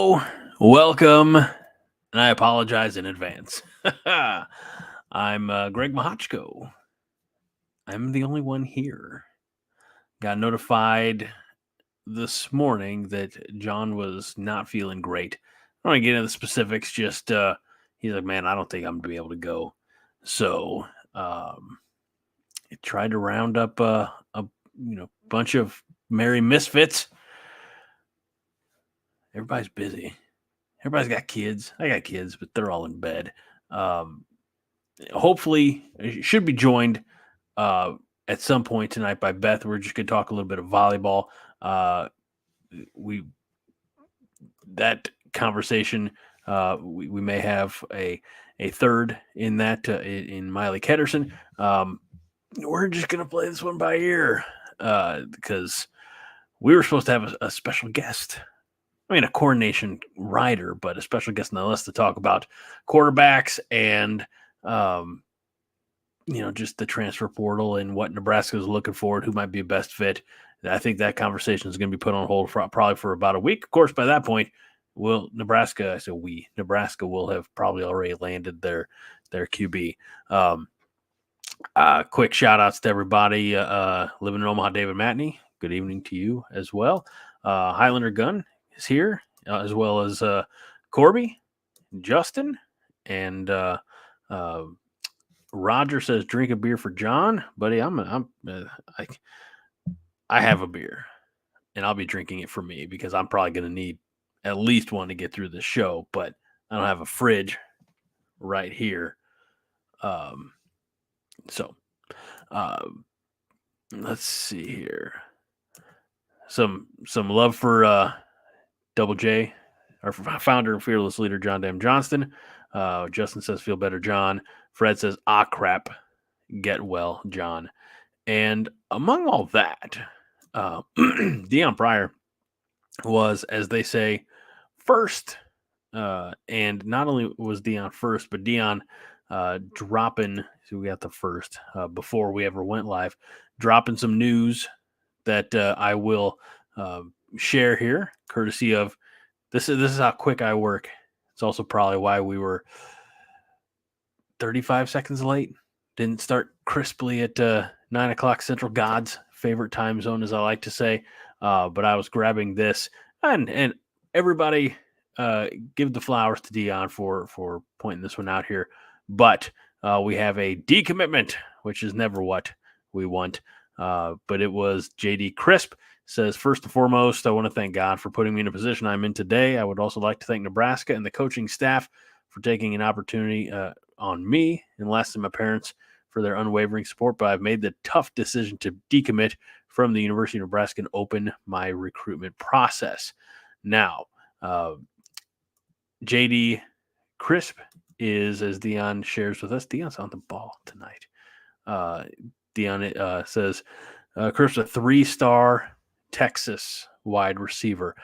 Hello, welcome, and I apologize in advance. I'm Greg Mahachko. I'm the only one here. Got notified this morning that Jon was not feeling great. I don't want to get into the specifics. Just he's like, man, I don't think I'm gonna be able to go. So I tried to round up a bunch of merry misfits. Everybody's busy. Everybody's got kids. I got kids, but they're all in bed. Hopefully, should be joined at some point tonight by Beth. We're just going to talk a little bit of volleyball. We that conversation. We may have a third in that in Miley Ketterson. We're just going to play this one by ear because we were supposed to have a special guest. I mean, a CornNation writer, but a special guest nonetheless to talk about quarterbacks and, just the transfer portal and what Nebraska is looking for and who might be a best fit. I think that conversation is going to be put on hold probably for about a week. Of course, by that point, Nebraska will have probably already landed their QB. Quick shout outs to everybody living in Omaha. David Matney, good evening to you as well. Highlander Gunn is here, as well as Corby, Justin, and Roger says drink a beer for Jon, buddy. I have a beer, and I'll be drinking it for me because I'm probably going to need at least one to get through the show. But I don't have a fridge right here, so let's see here. Some love for Double J, our founder and fearless leader, John Dam Johnston. Justin says, feel better, Jon. Fred says, crap. Get well, Jon. And among all that, Deion Pryor was, as they say, first. And not only was Deion first, but Deion dropping, so we got the first before we ever went live, dropping some news that I will share here, courtesy of this is how quick I work. It's also probably why we were 35 seconds late. Didn't start crisply at 9 o'clock Central, God's favorite time zone, as I like to say. But I was grabbing this, and everybody give the flowers to Deion for pointing this one out here. But we have a decommitment, which is never what we want. But it was JD Crisp. Says, first and foremost, I want to thank God for putting me in a position I'm in today. I would also like to thank Nebraska and the coaching staff for taking an opportunity on me, and lastly, my parents for their unwavering support. But I've made the tough decision to decommit from the University of Nebraska and open my recruitment process. Now, JD Crisp is, as Deion shares with us, Deion's on the ball tonight. Deion says, Crisp, a 3-star Texas wide receiver.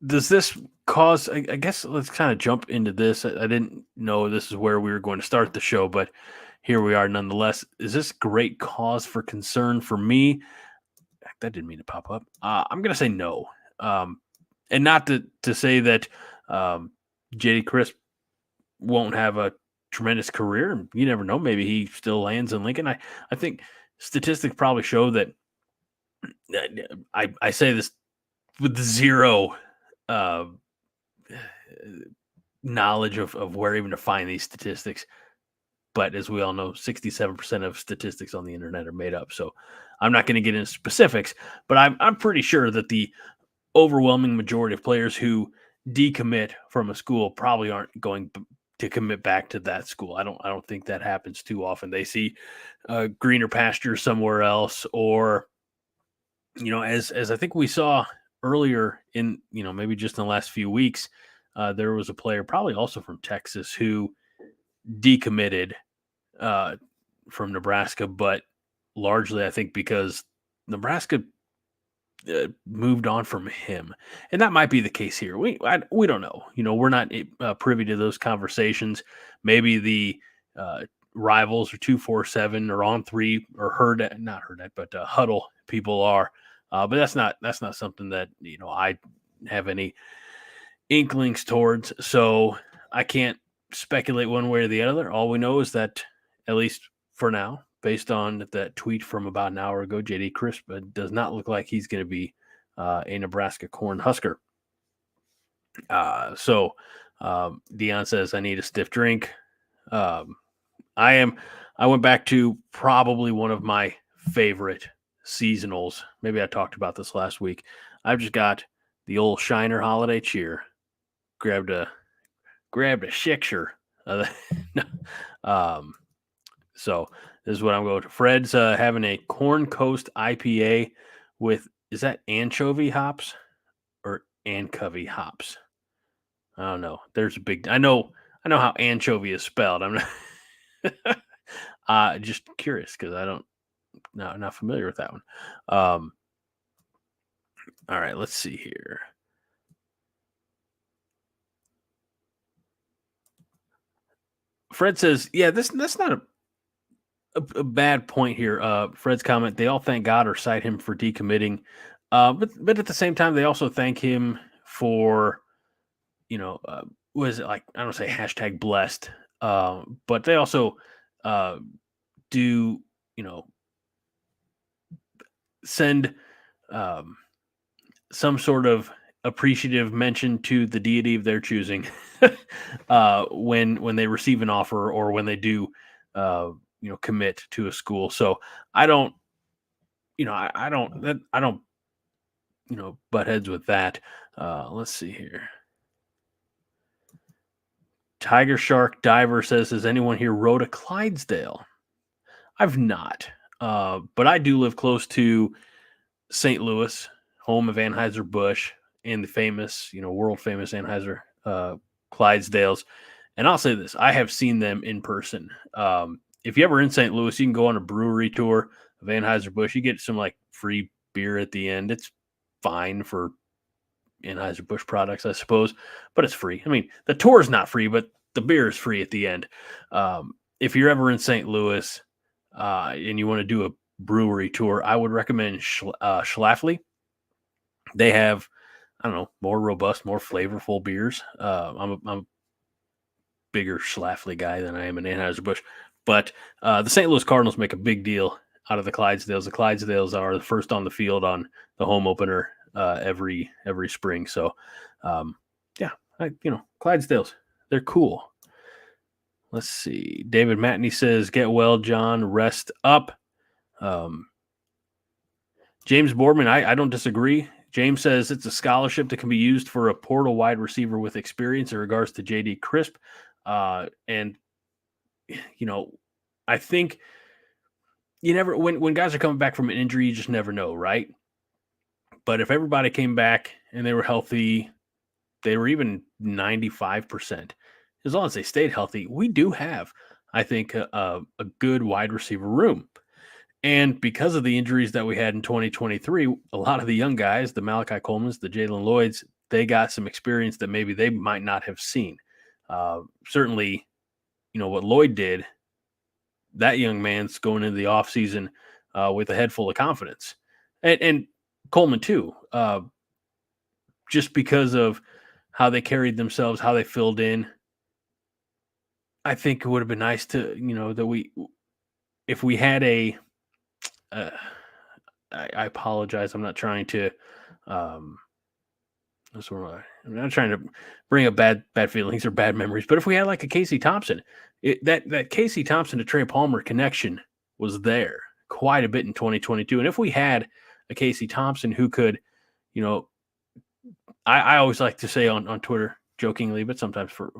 Does this cause, I guess let's kind of jump into this. I didn't know this is where we were going to start the show, but here we are nonetheless. Is this great cause for concern for me? That didn't mean to pop up. I'm going to say no. And not to say that JD Crisp won't have a tremendous career. You never know. Maybe he still lands in Lincoln. I think statistics probably show that. I say this with zero knowledge of where even to find these statistics. But as we all know, 67% of statistics on the internet are made up. So I'm not going to get into specifics, but I'm pretty sure that the overwhelming majority of players who decommit from a school probably aren't going to commit back to that school. I don't think that happens too often. They see greener pastures somewhere else, or as I think we saw earlier in maybe just in the last few weeks, there was a player probably also from Texas who decommitted from Nebraska, but largely I think because Nebraska moved on from him, and that might be the case here. We don't know. We're not privy to those conversations. Maybe the rivals or 247 or On3 or not Huddle people are. But that's not something that I have any inklings towards. So I can't speculate one way or the other. All we know is that, at least for now, based on that tweet from about an hour ago, JD Crisp does not look like he's going to be a Nebraska Corn Husker. So Dion says, I need a stiff drink. I went back to probably one of my favorite seasonals. Maybe I talked about this last week. I've just got the old Shiner Holiday Cheer. Grabbed a shixer. So this is what I'm going to. Fred's having a Corn Coast IPA with, is that anchovy hops or anchovy hops? I don't know. There's a big. I know how anchovy is spelled. I'm not just curious because not familiar with that one. All right, let's see here. Fred says, yeah, that's not a bad point here. Fred's comment, they all thank God or cite him for decommitting. But at the same time, they also thank him for, was it like, I don't say hashtag blessed, but they also do, send some sort of appreciative mention to the deity of their choosing when they receive an offer or when they do commit to a school. So I don't butt heads with that. Let's see here. Tiger Shark Diver says, has anyone here rode a Clydesdale? I've not, but I do live close to St. Louis, home of Anheuser-Busch and the famous, world famous Anheuser Clydesdales. And I'll say this, I have seen them in person. If you're ever in St. Louis, you can go on a brewery tour of Anheuser-Busch. You get some like free beer at the end. It's fine for Anheuser-Busch products, I suppose, but it's free. I mean, the tour is not free, but the beer is free at the end. If you're ever in St. Louis and you want to do a brewery tour, I would recommend Schlafly. They have, I don't know, more robust, more flavorful beers. I'm a bigger Schlafly guy than I am an Anheuser-Busch, but the St. Louis Cardinals make a big deal out of the Clydesdales. The Clydesdales are the first on the field on the home opener every spring. So, Clydesdales, they're cool. Let's see. David Matney says, get well, Jon, rest up. James Boardman, I don't disagree. James says it's a scholarship that can be used for a portal wide receiver with experience in regards to JD Crisp. And, I think you never, when guys are coming back from an injury, you just never know, right? But if everybody came back and they were healthy, they were even 95%, as long as they stayed healthy, we do have, I think, a good wide receiver room. And because of the injuries that we had in 2023, a lot of the young guys, the Malachi Colemans, the Jalen Lloyds, they got some experience that maybe they might not have seen. Certainly, what Lloyd did, that young man's going into the offseason with a head full of confidence. And Coleman, too, just because of how they carried themselves, how they filled in. I think it would have been nice to, that if we had I apologize. I'm not trying to, I'm not trying to bring up bad feelings or bad memories, but if we had like a Casey Thompson, that Casey Thompson to Trey Palmer connection was there quite a bit in 2022. And if we had a Casey Thompson who could, I always like to say on Twitter jokingly, but sometimes for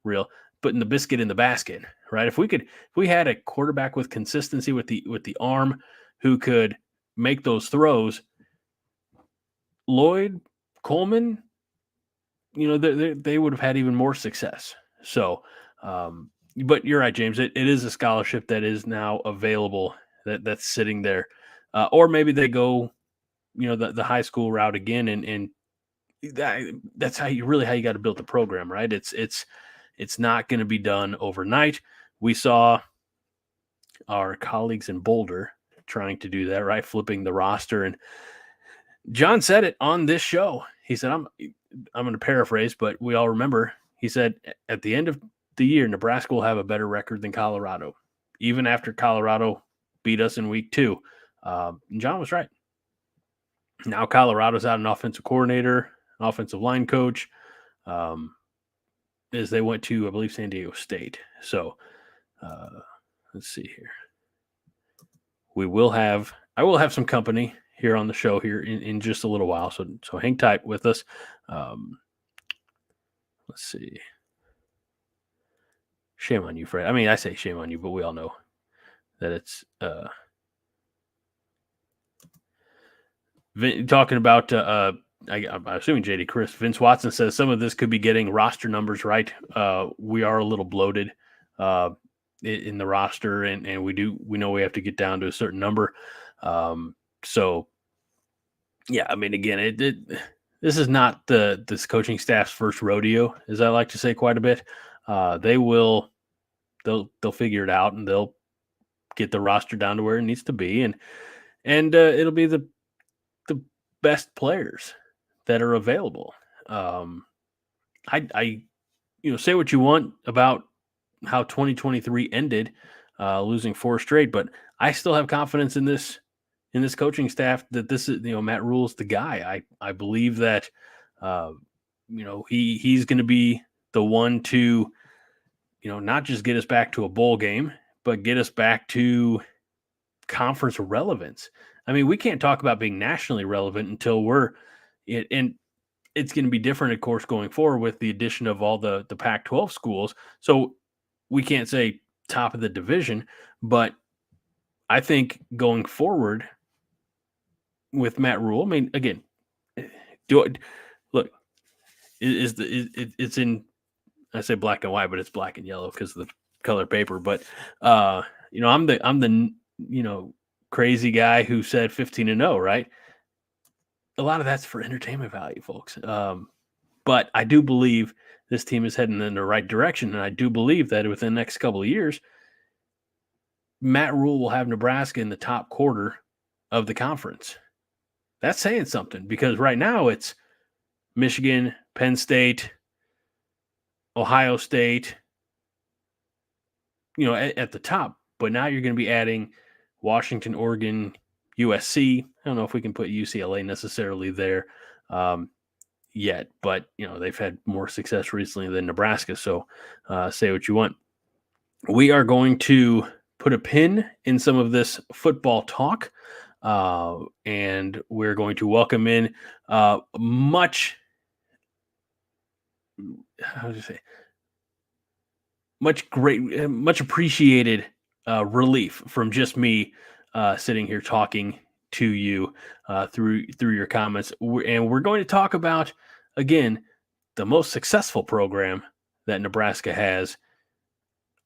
real, putting the biscuit in the basket, right? If we had a quarterback with consistency with the arm who could make those throws, Lloyd, Coleman, they would have had even more success. So, but you're right, James. It is a scholarship that is now available that's sitting there, or maybe they go, the high school route again, and that's how you got to build the program, right? It's not going to be done overnight. We saw our colleagues in Boulder trying to do that, right? Flipping the roster. And Jon said it on this show. He said, I'm going to paraphrase, but we all remember. He said, at the end of the year, Nebraska will have a better record than Colorado, even after Colorado beat us in week 2. Jon was right. Now Colorado's out an offensive coordinator, an offensive line coach, as they went to, I believe, San Diego State. So let's see here. I will have some company here on the show here in just a little while. So hang tight with us. Let's see. Shame on you, Fred. I mean, I say shame on you, but we all know that it's talking about, I'm assuming JD Chris. Vince Watson says some of this could be getting roster numbers right. We are a little bloated in the roster, and we know we have to get down to a certain number. So, yeah, I mean, again, this is not this coaching staff's first rodeo, as I like to say quite a bit. They'll figure it out, and they'll get the roster down to where it needs to be, and it'll be the best players that are available. I say what you want about how 2023 ended, losing 4 straight, but I still have confidence in this coaching staff that this is, Matt Rule's the guy. I believe that, he's going to be the one to, not just get us back to a bowl game, but get us back to conference relevance. I mean, we can't talk about being nationally relevant until and it's going to be different, of course, going forward with the addition of all the Pac-12 schools. So we can't say top of the division, but I think going forward with Matt Rule, I mean, again, it's in, I say black and white, but it's black and yellow because of the color paper. But I'm the crazy guy who said 15-0, right? A lot of that's for entertainment value, folks. But I do believe this team is heading in the right direction, and I do believe that within the next couple of years, Matt Rule will have Nebraska in the top quarter of the conference. That's saying something, because right now it's Michigan, Penn State, Ohio State, at the top. But now you're going to be adding Washington, Oregon, USC. I don't know if we can put UCLA necessarily there yet, but they've had more success recently than Nebraska. So say what you want. We are going to put a pin in some of this football talk, and we're going to welcome in much appreciated relief from just me sitting here talking to you through your comments. And we're going to talk about, again, the most successful program that Nebraska has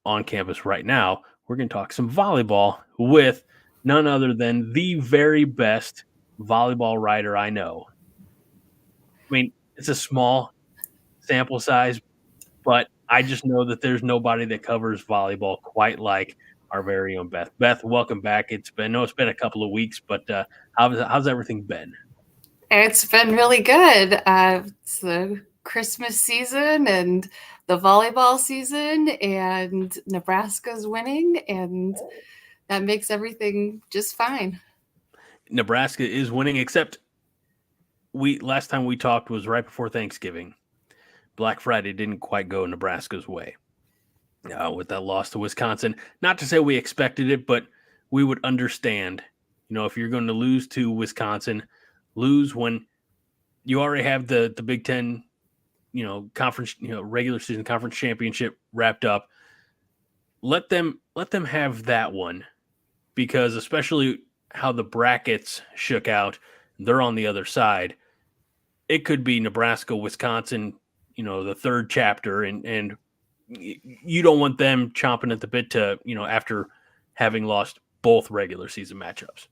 on campus right now. We're going to talk some volleyball with none other than the very best volleyball writer I know. I mean, it's a small sample size, but I just know that there's nobody that covers volleyball quite like our very own Beth. Beth, welcome back. It's been a couple of weeks, but how's everything been? It's been really good. It's the Christmas season and the volleyball season, and Nebraska's winning, and that makes everything just fine. Nebraska is winning, except last time we talked was right before Thanksgiving. Black Friday didn't quite go Nebraska's way with that loss to Wisconsin. Not to say we expected it, but we would understand, if you're going to lose to Wisconsin, lose when you already have the Big Ten, conference, regular season conference championship wrapped up. Let them have that one, because especially how the brackets shook out, they're on the other side. It could be Nebraska, Wisconsin, the third chapter, and you don't want them chomping at the bit to, after having lost both regular season matchups.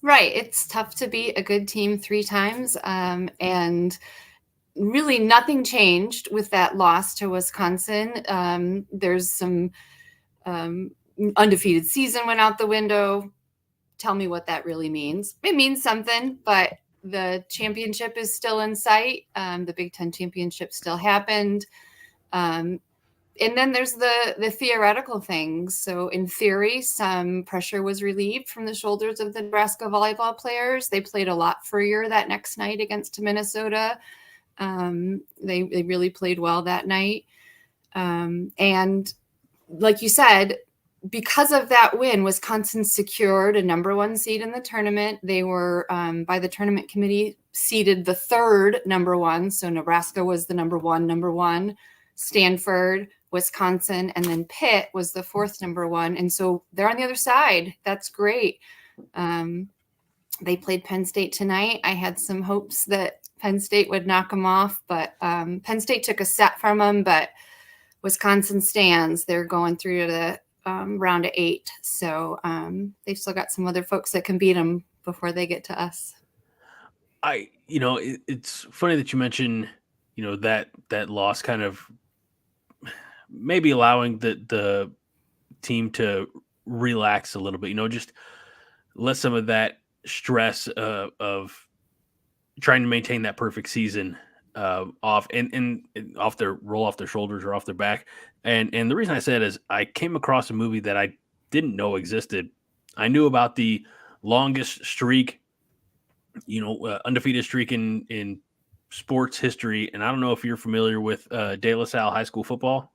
Right. It's tough to beat a good team 3 times. And really nothing changed with that loss to Wisconsin. There's some undefeated season went out the window. tell me what that really means. It means something, but the championship is still in sight. The Big Ten championship still happened. And then there's the theoretical things. So in theory, some pressure was relieved from the shoulders of the Nebraska volleyball players. They played a lot freer that next night against Minnesota. They really played well that night. And like you said, because of that win, Wisconsin secured a number 1 seed in the tournament. They were, by the tournament committee, seeded the 3rd number 1. So Nebraska was the number one. Stanford, Wisconsin, and then Pitt was the 4th number 1. And so they're on the other side. That's great. They played Penn State tonight. I had some hopes that Penn State would knock them off, but Penn State took a set from them, but Wisconsin stands. They're going through to the round of 8. So they've still got some other folks that can beat them before they get to us. It's funny that you mentioned, that loss kind of maybe allowing the team to relax a little bit, just let some of that stress of trying to maintain that perfect season off and off their shoulders or off their back. And the reason I said is I came across a movie that I didn't know existed. I knew about the longest streak, undefeated streak in sports history. And I don't know if you're familiar with De La Salle High School football.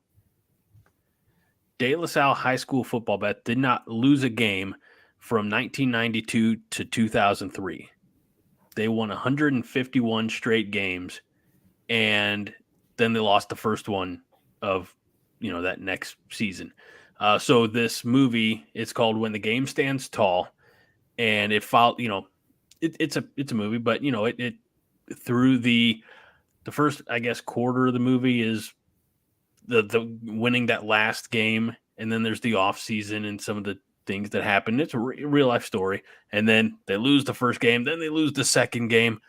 De La Salle High School football, Beth, did not lose a game from 1992 to 2003. They won 151 straight games, and then they lost the first one of, that next season. So this movie, it's called When the Game Stands Tall, and it followed, it's a movie, but it through the first, I guess, quarter of the movie is the winning that last game, and then there's the off season and some of the things that happen. It's a real life story, and then they lose the first game, then they lose the second game.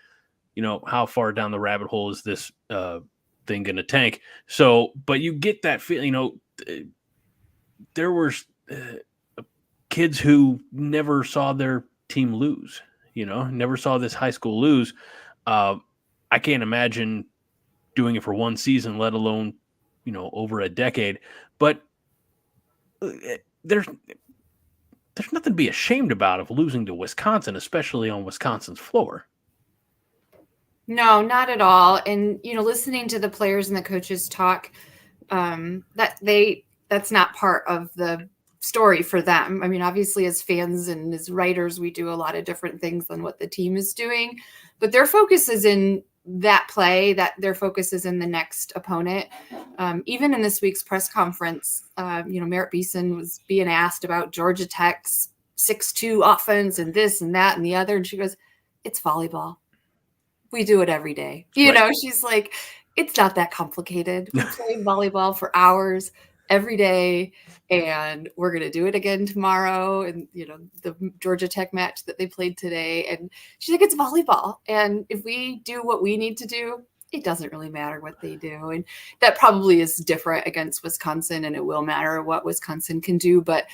How far down the rabbit hole is this thing going to tank? So, but you get that feeling. There were kids who never saw their team lose. Never saw this high school lose. I can't imagine doing it for one season, let alone over a decade. But there's nothing to be ashamed about of losing to Wisconsin, especially on Wisconsin's floor. No, not at all. And, listening to the players and the coaches talk, that's not part of the story for them. I mean, obviously as fans and as writers, we do a lot of different things than what the team is doing, but their focus is in that play, that their focus is in the next opponent. Even in this week's press conference, Merritt Beeson was being asked about Georgia Tech's 6-2 offense and this and that and the other. And she goes, it's volleyball. We do it every day. She's like, it's not that complicated. We play volleyball for hours every day, and we're going to do it again tomorrow. And, the Georgia Tech match that they played today. And she's like, it's volleyball. And if we do what we need to do, it doesn't really matter what they do. And that probably is different against Wisconsin, and it will matter what Wisconsin can do. But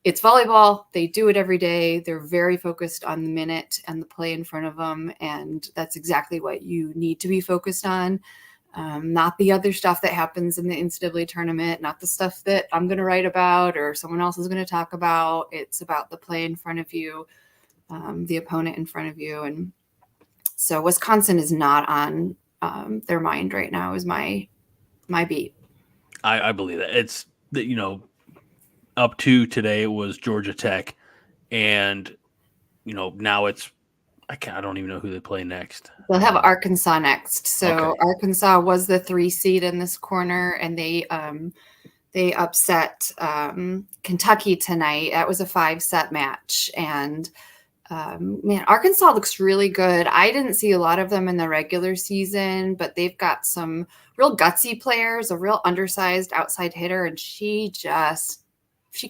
it's volleyball. They do it every day. They're very focused on the minute and the play in front of them. And that's exactly what you need to be focused on. Not the other stuff that happens in the NCAA tournament, not the stuff that I'm going to write about or someone else is going to talk about. It's about the play in front of you, the opponent in front of you. And so Wisconsin is not on their mind right now is my beat. I believe that. It's, up to today it was Georgia Tech, and, now it's, I don't even know who they play next. They'll have Arkansas next. So okay. Arkansas was the 3 seed in this corner, and they upset Kentucky tonight. That was a 5-set match. And Arkansas looks really good. I didn't see a lot of them in the regular season, but they've got some real gutsy players, a real undersized outside hitter, and she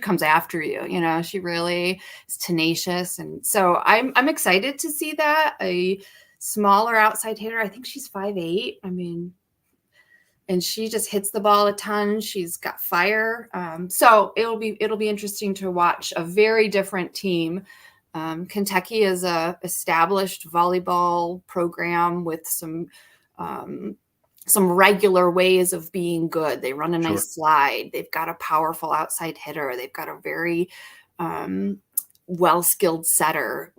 comes after you, she really is tenacious. And so I'm excited to see that. A smaller outside hitter. I think she's 5'8". And she just hits the ball a ton. She's got fire. So it'll be interesting to watch a very different team Kentucky is a established volleyball program with some regular ways of being good. They run a nice slide. They've got a powerful outside hitter. They've got a very well-skilled setter.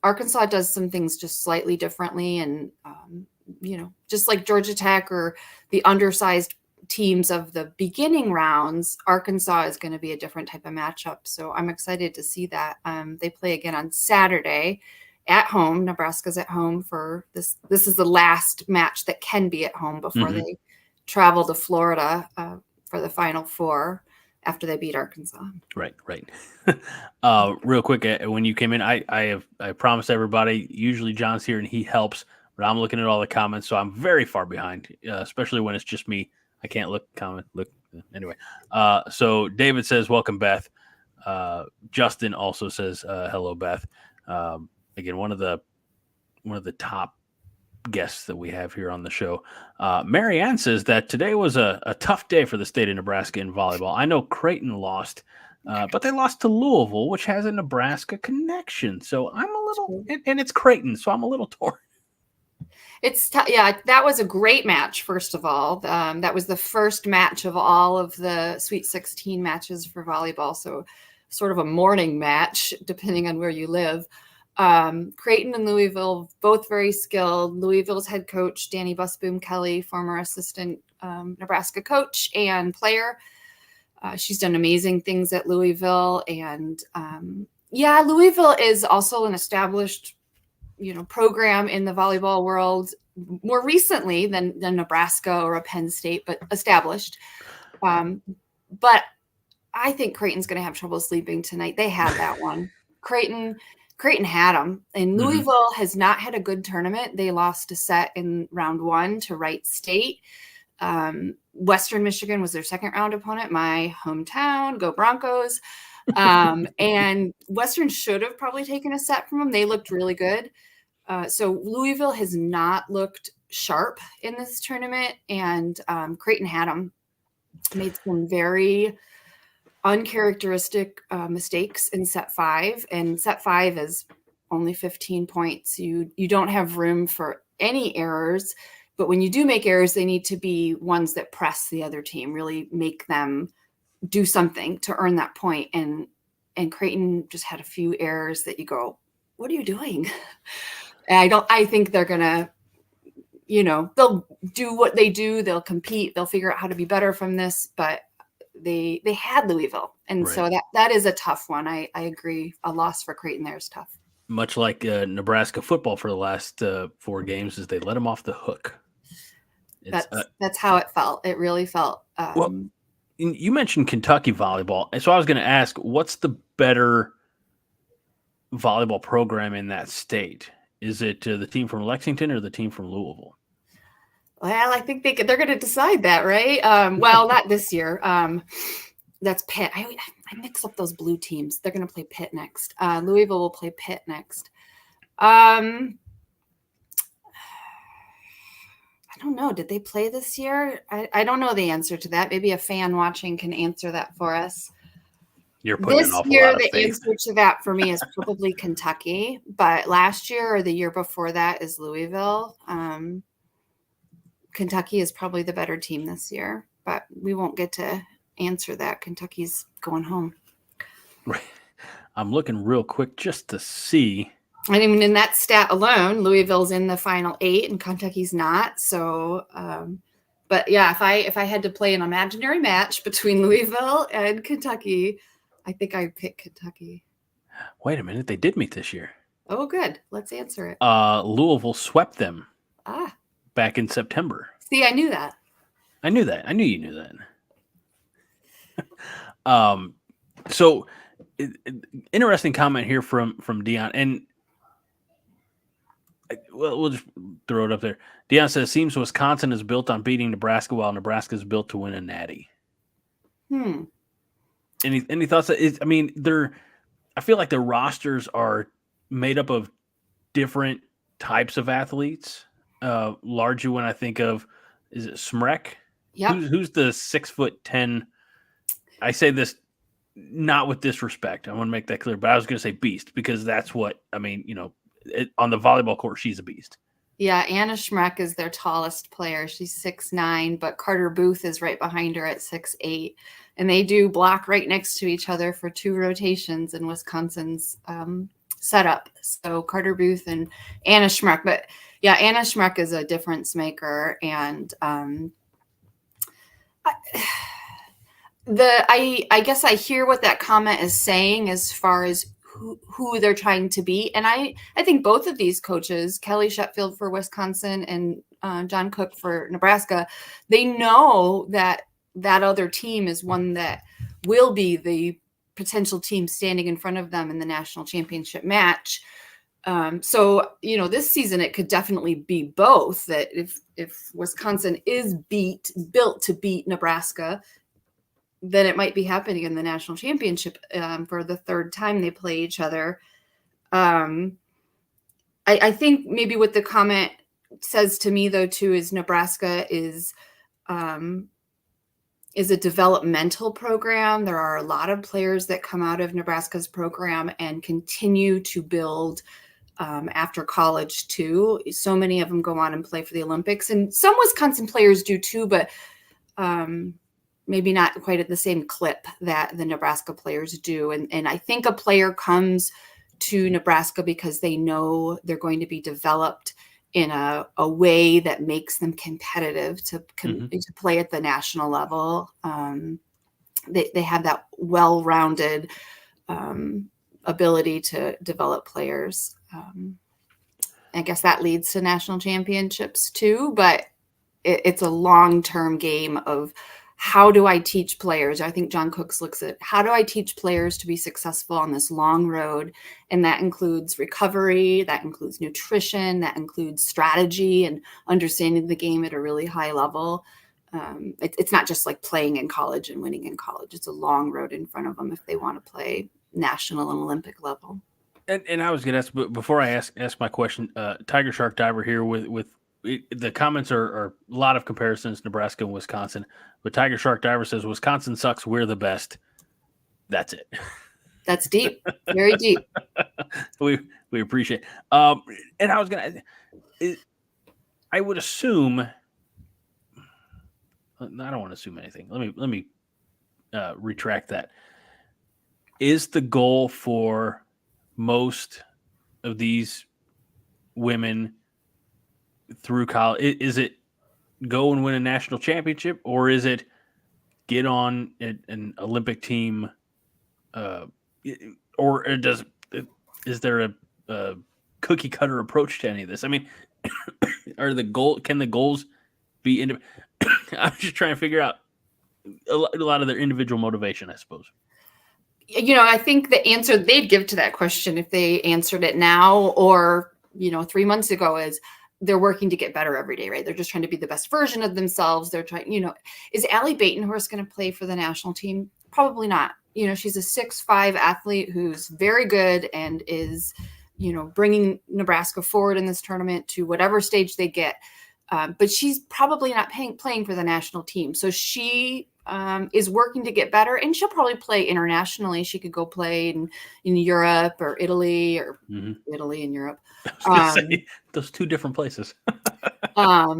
Arkansas does some things just slightly differently. And, just like Georgia Tech or the undersized teams of the beginning rounds, Arkansas is going to be a different type of matchup. So I'm excited to see that. They play again on Saturday at home. Nebraska's at home for this. This is the last match that can be at home before they travel to Florida for the Final Four after they beat Arkansas. Right. Real quick, when you came in, I promised everybody, usually John's here and he helps, but I'm looking at all the comments, so I'm very far behind, especially when it's just me. I can't look. Anyway. So David says, welcome, Beth. Justin also says, hello, Beth. Again, one of the top guests that we have here on the show. Marianne says that today was a tough day for the state of Nebraska in volleyball. I know Creighton lost, but they lost to Louisville, which has a Nebraska connection. So I'm a little, and it's Creighton, so I'm a little torn. Yeah, that was a great match, first of all. That was the first match of all of the Sweet 16 matches for volleyball. So sort of a morning match, depending on where you live. Creighton and Louisville, both very skilled. Louisville's head coach, Danny Busboom Kelly, former assistant Nebraska coach and player. She's done amazing things at Louisville. And Louisville is also an established program in the volleyball world more recently than Nebraska or a Penn State, but established. But I think Creighton's going to have trouble sleeping tonight. They had that one. Creighton had them, and Louisville has not had a good tournament. They lost a set in round 1 to Wright State. Western Michigan was their second round opponent, my hometown. Go Broncos. And Western should have probably taken a set from them. They looked really good. So Louisville has not looked sharp in this tournament, and Creighton had them. Made some very uncharacteristic mistakes in set 5, and set 5 is only 15 points. You don't have room for any errors, but when you do make errors, they need to be ones that press the other team, really make them do something to earn that point. And Creighton just had a few errors that you go, what are you doing? And I think they're gonna, they'll do what they do, they'll compete, they'll figure out how to be better from this, but they had Louisville. And so that is a tough one. I agree. A loss for Creighton there is tough. Much like Nebraska football for the last 4 games, is they let them off the hook. That's how it felt. It really felt. Well, you mentioned Kentucky volleyball. And so I was going to ask, what's the better volleyball program in that state? Is it the team from Lexington or the team from Louisville? Well, I think they're going to decide that, right? Well, not this year. That's Pitt. I mix up those blue teams. They're going to play Pitt next. Louisville will play Pitt next. I don't know. Did they play this year? I don't know the answer to that. Maybe a fan watching can answer that for us. You're putting this an awful year, lot of the faith. answer to that for me is probably Kentucky. But last year or the year before that is Louisville. Kentucky is probably the better team this year, but we won't get to answer that. Kentucky's going home. Right. I'm looking real quick just to see. I mean, in that stat alone, Louisville's in the final 8 and Kentucky's not. So, but yeah, if I had to play an imaginary match between Louisville and Kentucky, I think I'd pick Kentucky. Wait a minute. They did meet this year. Oh, good. Let's answer it. Louisville swept them. Back in September. See, I knew that. I knew that. I knew you knew that. So interesting comment here from Dion, and we'll just throw it up there. Dion says, seems Wisconsin is built on beating Nebraska while Nebraska is built to win a natty. Any thoughts? I mean, I feel like the rosters are made up of different types of athletes. Largely when I think of, is it Smrek? Yeah. Who's the 6'10"? I say this not with disrespect. I want to make that clear, but I was going to say beast because that's what I mean. On the volleyball court, she's a beast. Yeah, Anna Schmeck is their tallest player. She's 6'9", but Carter Booth is right behind her at 6'8". And they do block right next to each other for 2 rotations in Wisconsin's setup. So Carter Booth and Anna Schmeck. But yeah, Anna Schmeck is a difference maker. And I guess I hear what that comment is saying as far as who they're trying to beat. And I think both of these coaches, Kelly Sheffield for Wisconsin and John Cook for Nebraska, they know that other team is one that will be the potential team standing in front of them in the national championship match. So, this season it could definitely be both, that if Wisconsin is built to beat Nebraska, then it might be happening in the national championship for the 3rd time they play each other. I think maybe what the comment says to me, though, too, is Nebraska is a developmental program. There are a lot of players that come out of Nebraska's program and continue to build after college, too. So many of them go on and play for the Olympics. And some Wisconsin players do, too, but maybe not quite at the same clip that the Nebraska players do. And I think a player comes to Nebraska because they know they're going to be developed in a way that makes them competitive to play at the national level. They have that well-rounded ability to develop players. I guess that leads to national championships too, but it's a long-term game of how do I teach players? I think John Cooks looks at how do I teach players to be successful on this long road? And that includes recovery, that includes nutrition, that includes strategy and understanding the game at a really high level. It's not just like playing in college and winning in college. It's a long road in front of them if they want to play national and Olympic level. And I was going to ask, but before I ask my question, Tiger Shark Diver here with the comments are a lot of comparisons, Nebraska and Wisconsin, but Tiger Shark Diver says Wisconsin sucks. We're the best. That's it. That's deep, very deep. we appreciate. And I was I would assume. I don't want to assume anything. Let me retract that. Is the goal for most of these women through college, is it go and win a national championship, or is it get on an Olympic team, or is there a cookie cutter approach to any of this? I mean, can the goals be I'm just trying to figure out a lot of their individual motivation, I suppose. I think the answer they'd give to that question, if they answered it now or 3 months ago, is they're working to get better every day, right? They're just trying to be the best version of themselves. They're trying, is Allie Batenhorst going to play for the national team? Probably not. She's a 6'5" athlete who's very good and is, bringing Nebraska forward in this tournament to whatever stage they get. But she's probably not playing for the national team. So she is working to get better, and she'll probably play internationally. She could go play in Europe or Italy or Italy and Europe. Say, those 2 different places. Or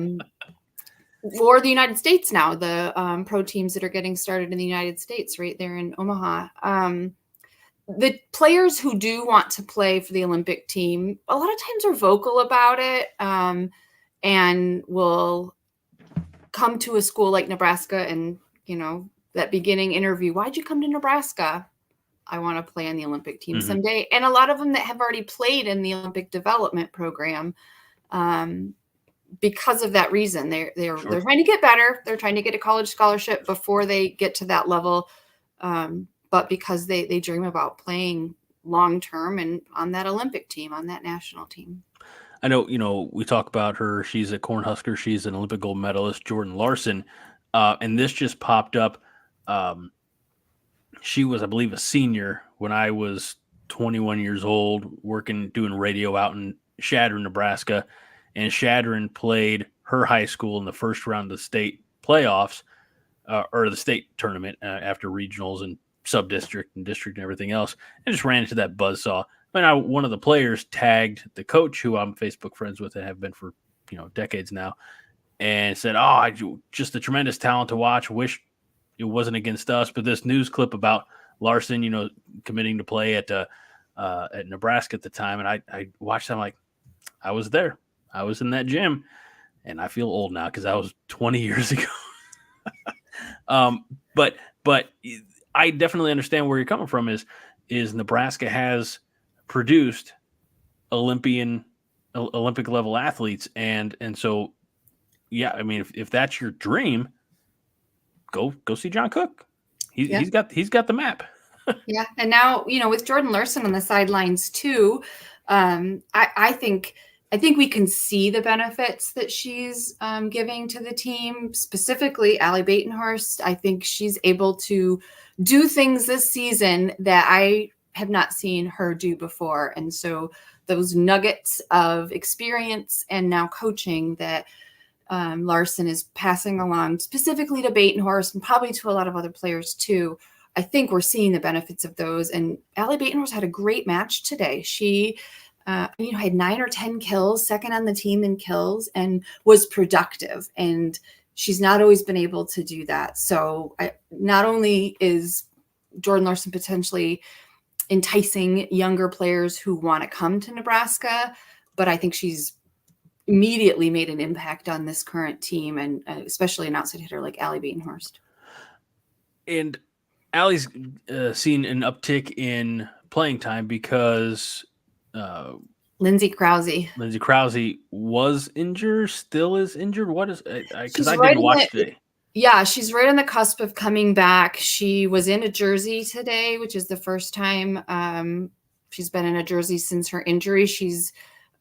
the United States now, the pro teams that are getting started in the United States right there in Omaha. The players who do want to play for the Olympic team, a lot of times are vocal about it and will come to a school like Nebraska and, that beginning interview, why'd you come to Nebraska? I want to play on the Olympic team someday. And a lot of them that have already played in the Olympic development program, because of that reason, they're trying to get better. They're trying to get a college scholarship before they get to that level. But because they dream about playing long-term and on that Olympic team, on that national team. I know, we talk about her. She's a Husker. She's an Olympic gold medalist, Jordan Larson. And this just popped up. She was, I believe, a senior when I was 21 years old, doing radio out in Chadron, Nebraska. And Chadron played her high school in the first round of the state playoffs, or the state tournament after regionals. And sub-district and district and everything else, and just ran into that buzzsaw. One of the players tagged the coach, who I'm Facebook friends with and have been for decades now, and said, just a tremendous talent to watch. Wish it wasn't against us. But this news clip about Larson, committing to play at Nebraska at the time, and I watched that. I'm like, I was there. I was in that gym, and I feel old now because that was 20 years ago. But I definitely understand where you're coming from. Is Nebraska has produced Olympic level athletes, and so yeah, I mean, if that's your dream, go see John Cook. He's got the map. Yeah, and now with Jordan Larson on the sidelines too, I think we can see the benefits that she's giving to the team. Specifically, Allie Batenhorst. I think she's able to do things this season that I have not seen her do before, and so those nuggets of experience and now coaching that Larson is passing along, specifically to Batenhorst and probably to a lot of other players too. I think we're seeing the benefits of those. And Allie Batenhorst had a great match today. She, had 9 or 10 kills, second on the team in kills, and was productive. And she's not always been able to do that. So not only is Jordan Larson potentially enticing younger players who want to come to Nebraska, but I think she's immediately made an impact on this current team, and especially an outside hitter like Allie Batenhorst. And Allie's seen an uptick in playing time because Lindsay Krause was injured, still is injured. What is? Because I right didn't watch today. Yeah, she's right on the cusp of coming back. She was in a jersey today, which is the first time she's been in a jersey since her injury. She's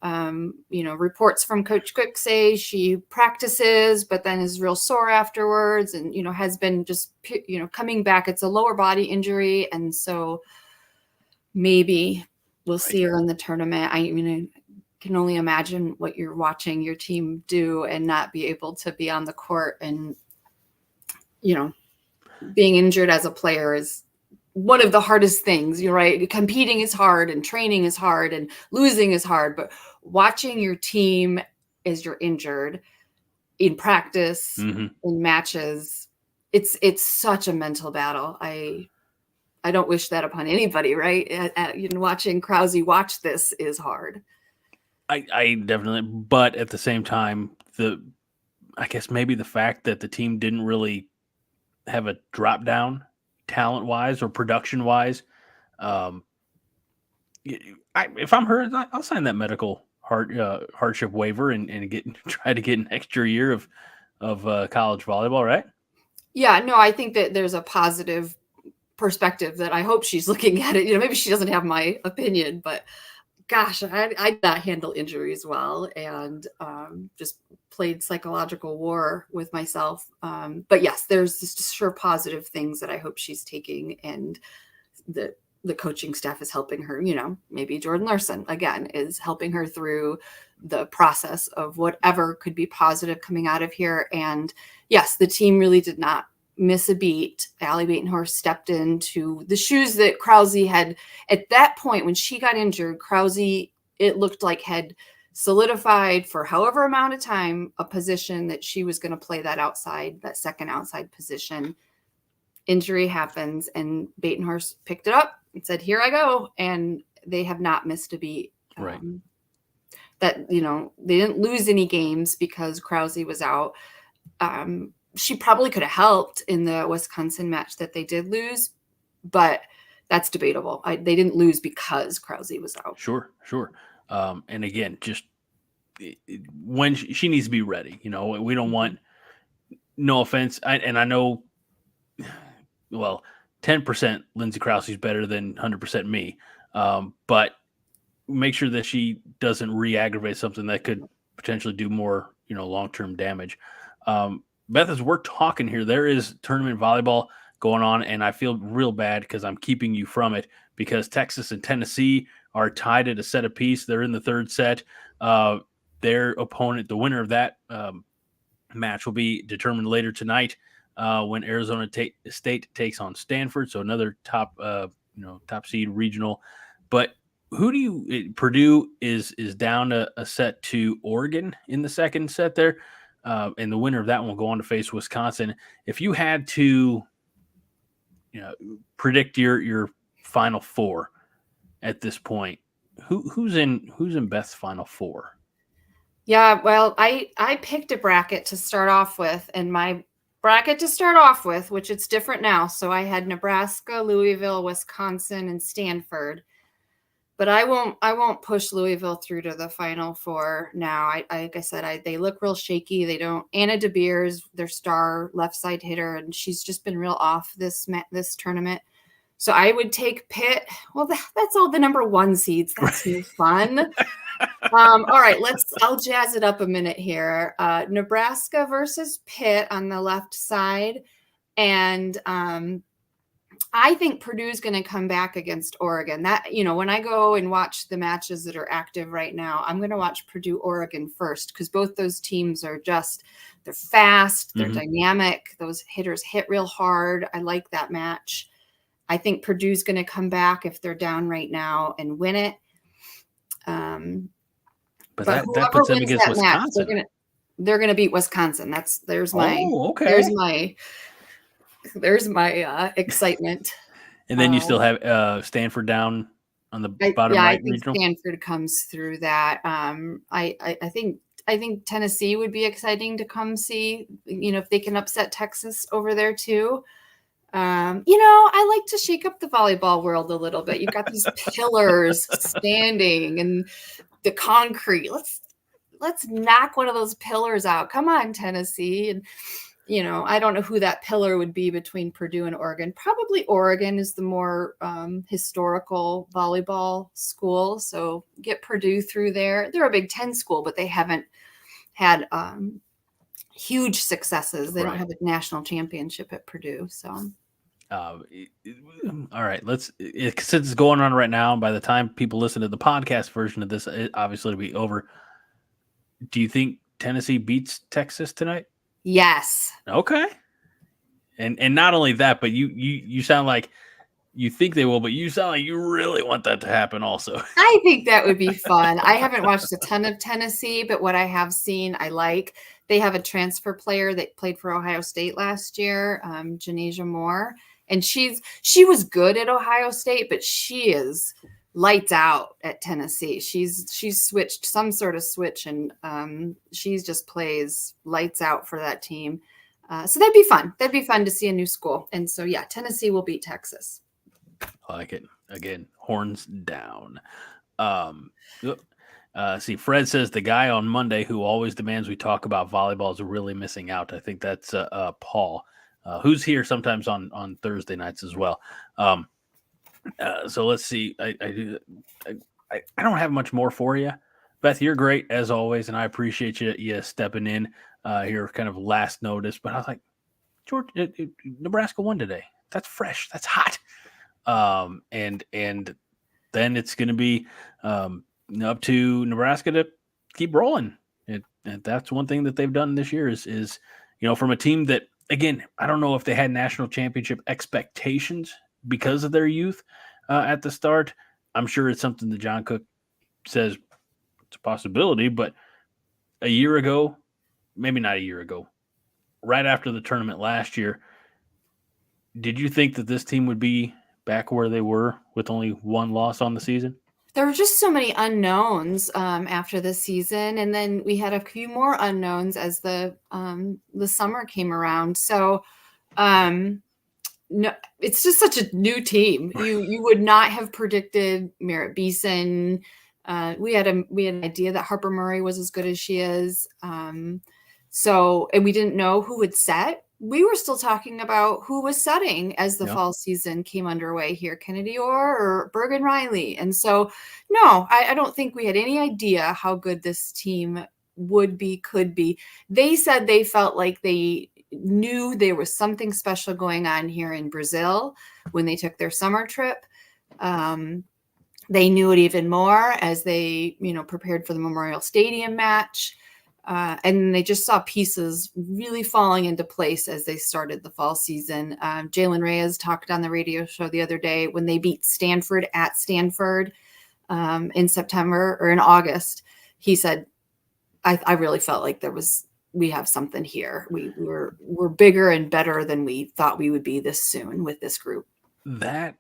reports from Coach Cook say she practices, but then is real sore afterwards, and has been just coming back. It's a lower body injury, and so maybe we'll see her in the tournament. I can only imagine what you're watching your team do and not be able to be on the court, and being injured as a player is one of the hardest things. You're right. Competing is hard, and training is hard, and losing is hard, but watching your team as you're injured in practice, in matches, it's such a mental battle. I don't wish that upon anybody, right? Watching Krause watch this is hard. I definitely, but at the same time, I guess maybe the fact that the team didn't really have a drop down talent wise or production wise. If I'm her, I'll sign that medical hardship waiver and try to get an extra year of college volleyball, right? Yeah, no, I think that there's a positive perspective that I hope she's looking at it. Maybe she doesn't have my opinion, but gosh, I not handle injuries well, and just played psychological war with myself. But yes, there's just sure positive things that I hope she's taking, and the coaching staff is helping her. Maybe Jordan Larson again is helping her through the process of whatever could be positive coming out of here. And yes, the team really did not miss a beat. Allie Batenhorst stepped into the shoes that Krause had at that point when she got injured. Krause, it looked like, had solidified for however amount of time a position that she was going to play that second outside position. Injury happens, and Batenhorst picked it up and said, "Here I go." And they have not missed a beat. Right. That, they didn't lose any games because Krause was out. She probably could have helped in the Wisconsin match that they did lose, but that's debatable. They didn't lose because Krause was out. Sure. And again, just when she needs to be ready. We don't want, no offense, I know, well, 10% Lindsay Krause is better than 100% me, but make sure that she doesn't re-aggravate something that could potentially do more, long-term damage. Beth, as we're talking here, there is tournament volleyball going on, and I feel real bad because I'm keeping you from it, because Texas and Tennessee are tied at a set apiece. They're in the third set. Their opponent, the winner of that match, will be determined later tonight when Arizona State takes on Stanford. So another top seed regional. But who do you? Purdue is down a set to Oregon in the second set there, and the winner of that one will go on to face Wisconsin. If you had to, predict your Final Four at this point, who's in Beth's Final Four? Yeah, well, I picked a bracket to start off with, and my bracket to start off with, which it's different now. So I had Nebraska, Louisville, Wisconsin, and Stanford. But I won't push Louisville through to the Final Four now. Like I said, they look real shaky. They don't. Anna DeBeer is their star left side hitter, and she's just been real off this tournament. So I would take Pitt. Well, that's all the number 1 seeds. That's no fun. All right, I'll jazz it up a minute here. Nebraska versus Pitt on the left side. And I think Purdue's going to come back against Oregon. That, when I go and watch the matches that are active right now, I'm going to watch Purdue, Oregon first, because both those teams are they're fast, they're dynamic. Those hitters hit real hard. I like that match. I think Purdue's going to come back if they're down right now and win it. But that puts them against Wisconsin. Match, they're gonna beat Wisconsin. There's my excitement. And then you still have Stanford down on the bottom right. I think regional. Stanford comes through that. I think Tennessee would be exciting to come see. If they can upset Texas over there too. I like to shake up the volleyball world a little bit. You've got these pillars standing and the concrete. Let's knock one of those pillars out. Come on, Tennessee. And I don't know who that pillar would be between Purdue and Oregon. Probably Oregon is the more historical volleyball school. So get Purdue through there. They're a Big Ten school, but they haven't had huge successes. They don't have a national championship at Purdue. So. All right, since it's going on right now, and by the time people listen to the podcast version of this, obviously it'll be over. Do you think Tennessee beats Texas tonight? Yes. Okay. And not only that, but you sound like you think they will, but you sound like you really want that to happen also. I think that would be fun. I haven't watched a ton of Tennessee, but what I have seen, I like. They have a transfer player that played for Ohio State last year, Janasia Moore. And she was good at Ohio State, but she is lights out at Tennessee. She's switched some sort of switch, and she just plays lights out for that team. So that'd be fun. That'd be fun to see a new school. And so, yeah, Tennessee will beat Texas. I like it. Again, horns down. See, Fred says the guy on Monday who always demands we talk about volleyball is really missing out. I think that's Paul. Who's here sometimes on Thursday nights as well. So let's see. I don't have much more for you. Beth, you're great as always, and I appreciate you stepping in here, kind of last notice. But I was like, George, Nebraska won today. That's fresh. That's hot. And then it's going to be up to Nebraska to keep rolling. And that's one thing that they've done this year is from a team that, again, I don't know if they had national championship expectations because of their youth at the start. I'm sure it's something that John Cook says it's a possibility, but a year ago, maybe not a year ago, right after the tournament last year, did you think that this team would be back where they were with only one loss on the season? There were just so many unknowns after the season, and then we had a few more unknowns as the summer came around. So, no, it's just such a new team. You would not have predicted Merritt Beeson. We had an idea that Harper Murray was as good as she is. And we didn't know who would set. We were still talking about who was setting as the fall season came underway here, Kennedy Orr or Bergen Riley. And so, no, I don't think we had any idea how good this team would be, could be. They said they felt like they knew there was something special going on here in Brazil when they took their summer trip. They knew it even more as they, prepared for the Memorial Stadium match. And they just saw pieces really falling into place as they started the fall season. Jalen Reyes talked on the radio show the other day when they beat Stanford at Stanford in September or in August. He said, I really felt like we have something here. We're bigger and better than we thought we would be this soon with this group. That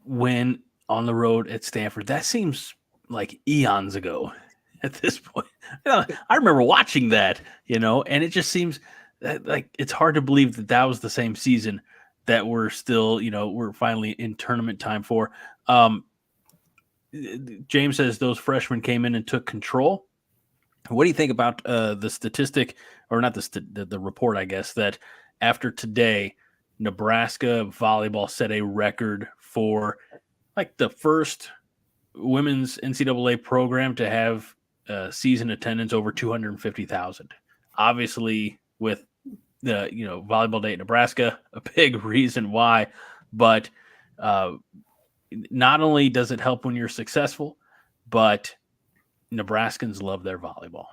win on the road at Stanford, that seems like eons ago at this point. I remember watching that, and it just seems like it's hard to believe that was the same season that we're still, we're finally in tournament time for. James says those freshmen came in and took control. What do you think about the statistic, or not the report, I guess, that after today, Nebraska volleyball set a record for like the first women's NCAA program to have season attendance over 250,000. Obviously, with the Volleyball Day at Nebraska, a big reason why. But not only does it help when you're successful, but Nebraskans love their volleyball.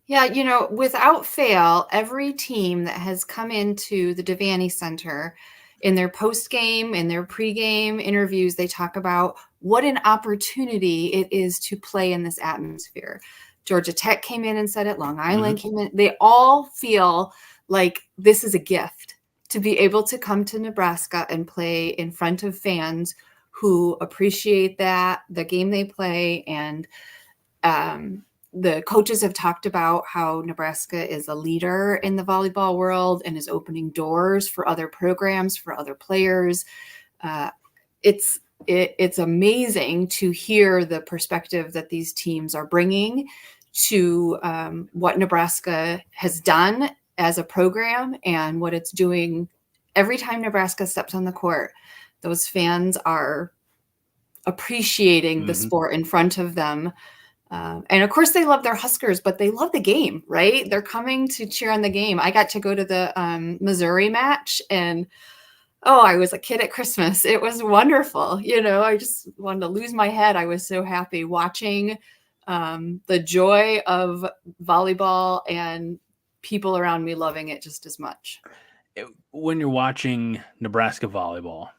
Yeah, without fail, every team that has come into the Devaney Center in their post-game, in their pre-game interviews, they talk about what an opportunity it is to play in this atmosphere. Georgia Tech came in and said it. Long Island came in. They all feel like this is a gift to be able to come to Nebraska and play in front of fans who appreciate the game they play. And the coaches have talked about how Nebraska is a leader in the volleyball world and is opening doors for other programs, for other players. It's amazing to hear the perspective that these teams are bringing to what Nebraska has done as a program and what it's doing every time Nebraska steps on the court. Those fans are appreciating the sport in front of them. And of course they love their Huskers, but they love the game, right? They're coming to cheer on the game. I got to go to the Missouri match, and I was a kid at Christmas. It was wonderful. I just wanted to lose my head. I was so happy watching the joy of volleyball and people around me loving it just as much. When you're watching Nebraska volleyball,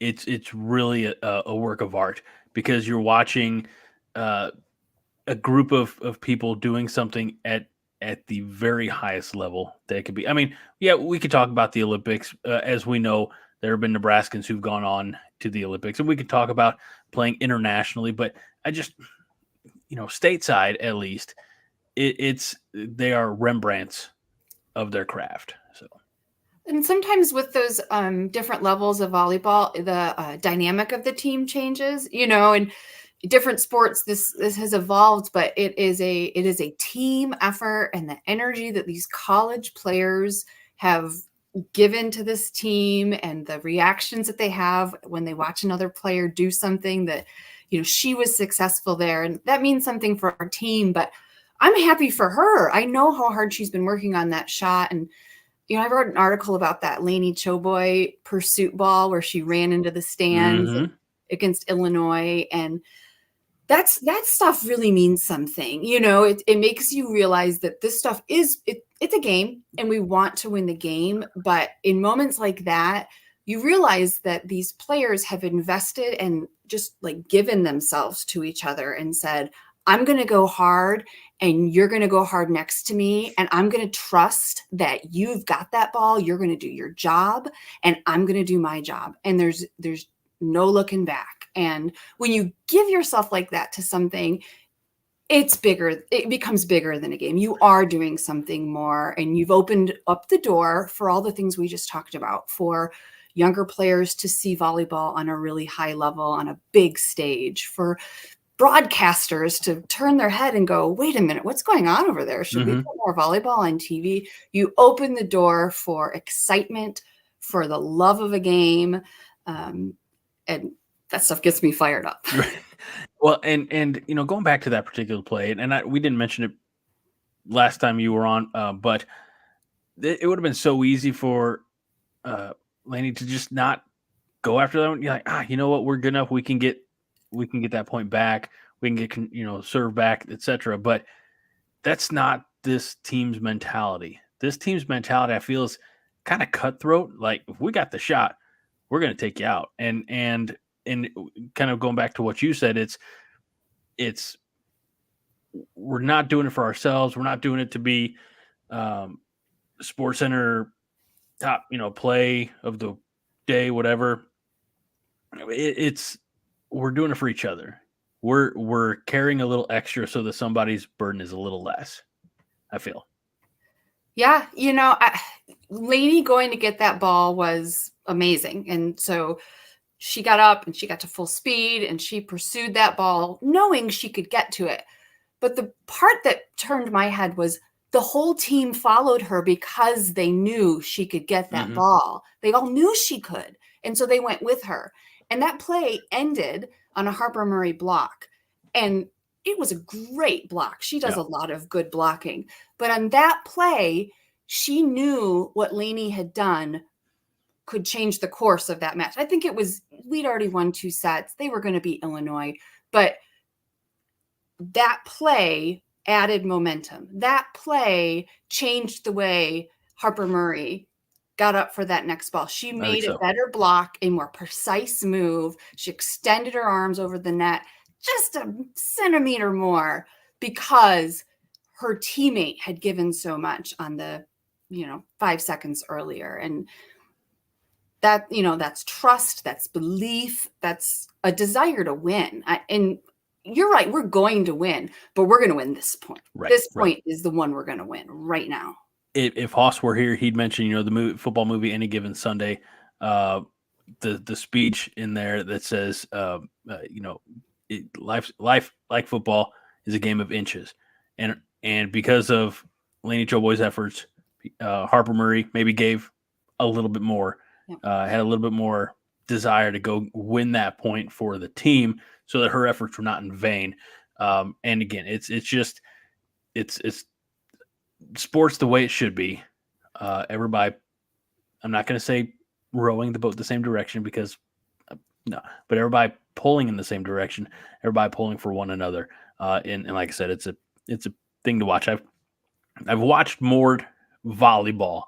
it's really a work of art, because you're watching a group of people doing something at the very highest level they could be. I mean, yeah, we could talk about the Olympics. As we know, there have been Nebraskans who've gone on to the Olympics, and we could talk about playing internationally, but I just, stateside at least, they are Rembrandts of their craft. So. And sometimes with those different levels of volleyball, the dynamic of the team changes, and different sports, this has evolved, but it is a team effort, and the energy that these college players have given to this team and the reactions that they have when they watch another player do something that, she was successful there. And that means something for our team, but I'm happy for her. I know how hard she's been working on that shot. And, I wrote an article about that Lainey Choboy pursuit ball where she ran into the stands against Illinois. And that stuff really means something. It makes you realize that this stuff it's a game and we want to win the game. But in moments like that, you realize that these players have invested and just like given themselves to each other and said, I'm going to go hard and you're going to go hard next to me. And I'm going to trust that you've got that ball. You're going to do your job and I'm going to do my job. And there's no looking back. And when you give yourself like that to something, it's bigger. It becomes bigger than a game. You are doing something more, and you've opened up the door for all the things we just talked about, for younger players to see volleyball on a really high level, on a big stage, for broadcasters to turn their head and go, wait a minute, what's going on over there? Should we put more volleyball on TV? You open the door for excitement, for the love of a game. And that stuff gets me fired up. Well, and going back to that particular play, and we didn't mention it last time you were on, but it would have been so easy for Laney to just not go after that one. You're like, you know what, we're good enough. We can get that point back. We can get serve back, etc. But that's not this team's mentality. This team's mentality, I feel, is kind of cutthroat. Like, if we got the shot, we're going to take you out. And kind of going back to what you said, it's we're not doing it for ourselves. We're not doing it to be Sports Center top, play of the day, whatever. It's we're doing it for each other. We're carrying a little extra so that somebody's burden is a little less, I feel. Yeah, Lainey going to get that ball was amazing. And so she got up and she got to full speed and she pursued that ball knowing she could get to it. But the part that turned my head was the whole team followed her because they knew she could get that ball. They all knew she could. And so they went with her. And that play ended on a Harper Murray block. And it was a great block. She does a lot of good blocking. But on that play, she knew what Lainey had done could change the course of that match. I think we'd already won 2 sets. They were going to beat Illinois. But that play added momentum. That play changed the way Harper Murray got up for that next ball. She made a better block, a more precise move. She extended her arms over the net just a centimeter more because her teammate had given so much on the, 5 seconds earlier. And that, that's trust, that's belief, that's a desire to win. And you're right, we're going to win, but we're going to win this point. Right, this point is the one we're going to win right now. If Haas were here, he'd mention, the football movie Any Given Sunday, the speech in there that says, life like football is a game of inches, and because of Lainey Choboy's efforts, Harper Murray maybe gave a little bit more, had a little bit more desire to go win that point for the team, so that her efforts were not in vain. And again, it's sports the way it should be. Everybody, I'm not going to say rowing the boat the same direction because no, but everybody pulling in the same direction, everybody pulling for one another. And like I said, it's a thing to watch. I've watched more volleyball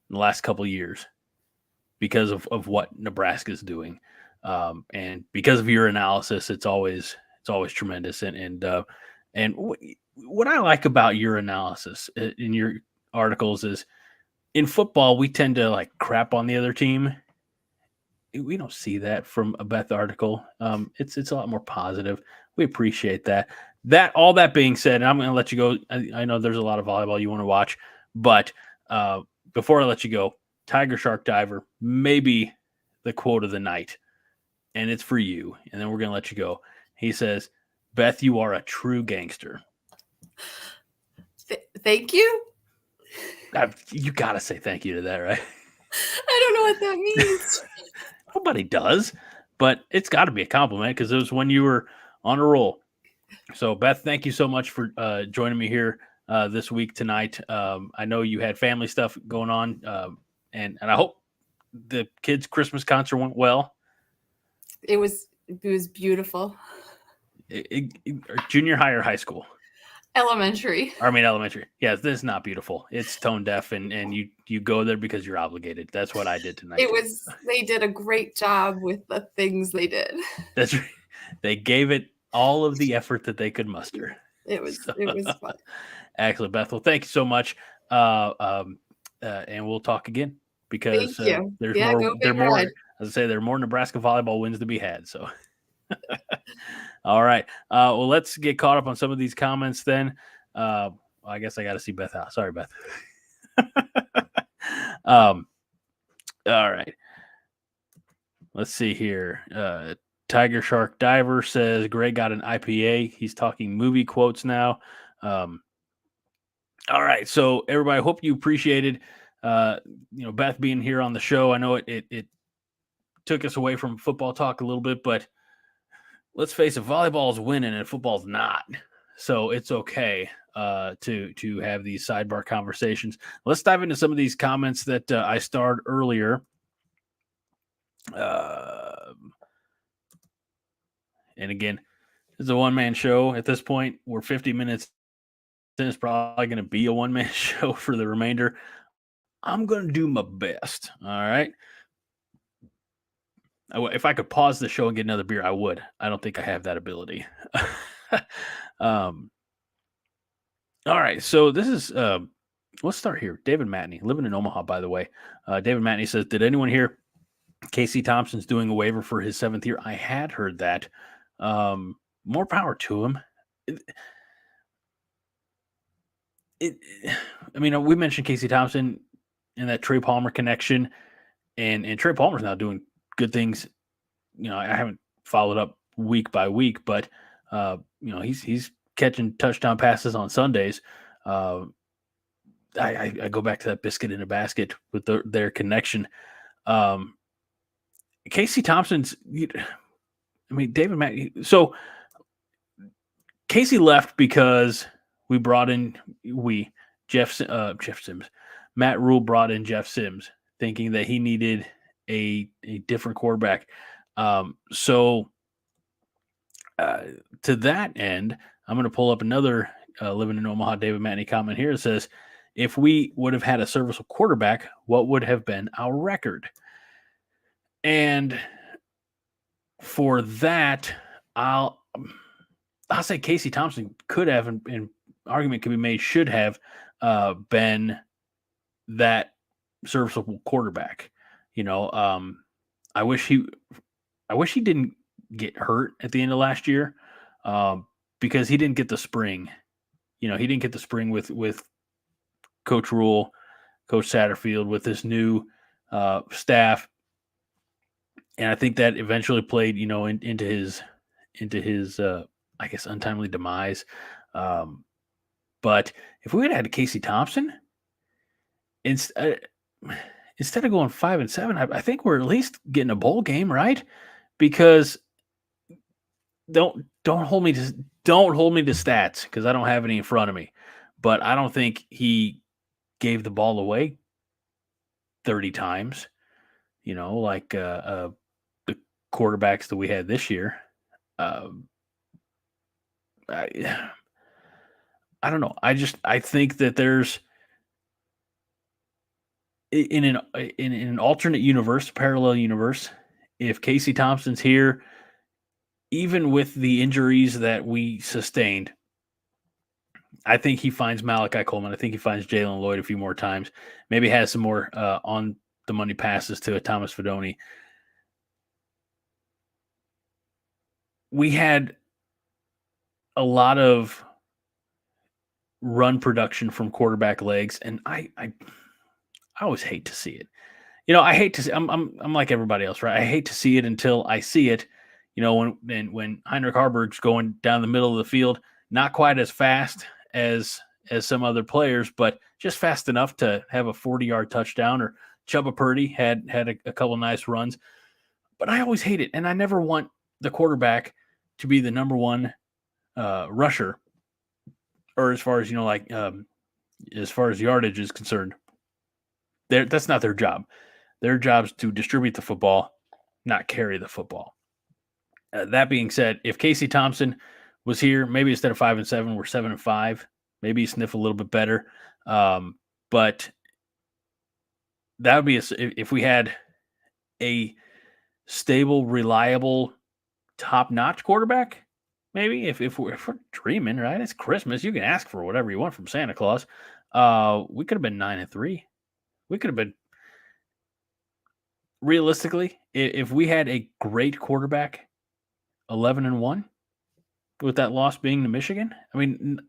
in the last couple of years because of what Nebraska is doing. And because of your analysis, it's always tremendous. And what I like about your analysis in your articles is, in football, we tend to like crap on the other team. We don't see that from a Beth article. It's a lot more positive. We appreciate that. All that being said, and I'm going to let you go. I know there's a lot of volleyball you want to watch, but before I let you go, Tiger Shark Diver, maybe the quote of the night, and it's for you, and then we're going to let you go. He says, "Beth, you are a true gangster." Thank you. You got to say thank you to that, right? I don't know what that means. Nobody does, but it's got to be a compliment because it was when you were on a roll. So, Beth, thank you so much for joining me here this week tonight. I know you had family stuff going on, and I hope the kids' Christmas concert went well. It was beautiful. Junior high or high school? Elementary. Elementary. Yeah, this is not beautiful. It's tone deaf, and you go there because you're obligated. That's what I did tonight. They did a great job with the things they did. That's right. They gave it all of the effort that they could muster. It was fun. Excellent, Beth. Well, thank you so much. And we'll talk again because there's more. As I say, there are more Nebraska volleyball wins to be had. So, all right. Well, let's get caught up on some of these comments then. I guess I got to see Beth out. Sorry, Beth. All right. Let's see here. Tiger Shark Diver says Greg got an IPA. He's talking movie quotes now. All right. So everybody, I hope you appreciated, Beth being here on the show. I know it took us away from football talk a little bit, but let's face it, volleyball is winning and football's not. So it's okay to have these sidebar conversations. Let's dive into some of these comments that I starred earlier. And again, this is a one-man show at this point. We're 50 minutes it's probably going to be a one-man show for the remainder. I'm going to do my best. All right. If I could pause the show and get another beer, I would. I don't think I have that ability. um, all right. So this is, let's start here. David Matney, living in Omaha, by the way. David Matney says, did anyone hear Casey Thompson's doing a waiver for his 7th year? I had heard that. More power to him. I mean, we mentioned Casey Thompson and that Trey Palmer connection, and Trey Palmer's now doing good things. I haven't followed up week by week, but he's catching touchdown passes on Sundays. I go back to that biscuit in a basket with their connection. Casey Thompson's, David Matt. So Casey left because we brought in Jeff Sims. Matt Rule brought in Jeff Sims, thinking that he needed a different quarterback. So to that end, I'm going to pull up another living in Omaha David Matney comment here. It says, if we would have had a serviceable quarterback, what would have been our record? And for that, I'll say Casey Thompson could have, and argument could be made, should have been that serviceable quarterback. I wish he didn't get hurt at the end of last year because he didn't get the spring. He didn't get the spring with Coach Rule, Coach Chatterfield, with this new staff. And I think that eventually played, into his I guess, untimely demise. But if we had Casey Thompson, instead of going 5-7, I think we're at least getting a bowl game, right? Because don't hold me to stats, because I don't have any in front of me. But I don't think he gave the ball away 30 times, like the quarterbacks that we had this year. I don't know. I think that there's in an alternate universe, parallel universe, if Casey Thompson's here, even with the injuries that we sustained, I think he finds Malachi Coleman. I think he finds Jalen Lloyd a few more times. Maybe has some more on the money passes to a Thomas Fidone. We had a lot of run production from quarterback legs, and I always hate to see it. I hate to see. I'm like everybody else, right? I hate to see it until I see it. When Heinrich Harburg's going down the middle of the field, not quite as fast as some other players, but just fast enough to have a 40-yard touchdown. Or Chubba Purdy had a couple nice runs. But I always hate it, and I never want the quarterback to be the number one rusher, or as far as as far as yardage is concerned. That's not their job. Their job is to distribute the football, not carry the football. That being said, if Casey Thompson was here, maybe instead of 5-7, we're 7-5. Maybe sniff a little bit better. But that would be if we had a stable, reliable, top-notch quarterback. Maybe if we're dreaming, right? It's Christmas. You can ask for whatever you want from Santa Claus. We could have been 9-3. We could have been, realistically, if we had a great quarterback, 11-1, with that loss being to Michigan. I mean,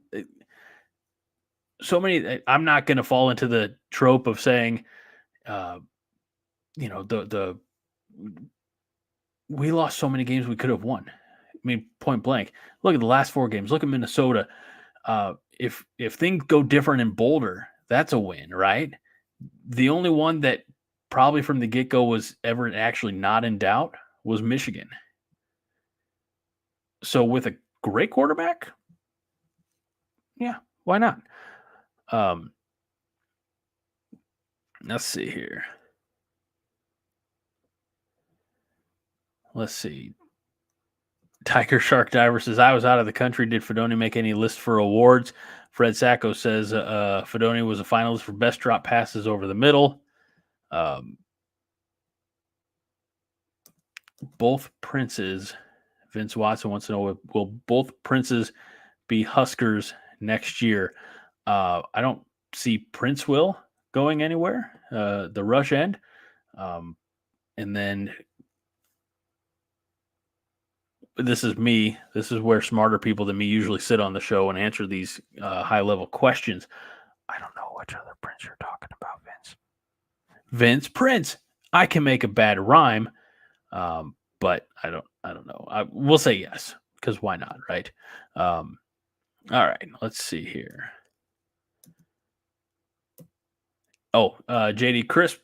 so many. I'm not going to fall into the trope of saying, we lost so many games we could have won. I mean, point blank. Look at the last 4 games. Look at Minnesota. If things go different in Boulder, that's a win, right? The only one that probably from the get-go was ever actually not in doubt was Michigan. So with a great quarterback, yeah, why not? Let's see here. Let's see. Tiger Shark Diver says, I was out of the country. Did Fidone make any list for awards? Fred Sacco says Fedoni was a finalist for best drop passes over the middle. Both Princes, Vince Watson wants to know, will both Princes be Huskers next year? I don't see Prince Will going anywhere. The rush end. And then this is me. This is where smarter people than me usually sit on the show and answer these high-level questions. I don't know which other Prince you're talking about, Vince. Vince Prince. I can make a bad rhyme, but I don't know. We'll say yes, because why not, right? All right, let's see here. Oh, JD Crisp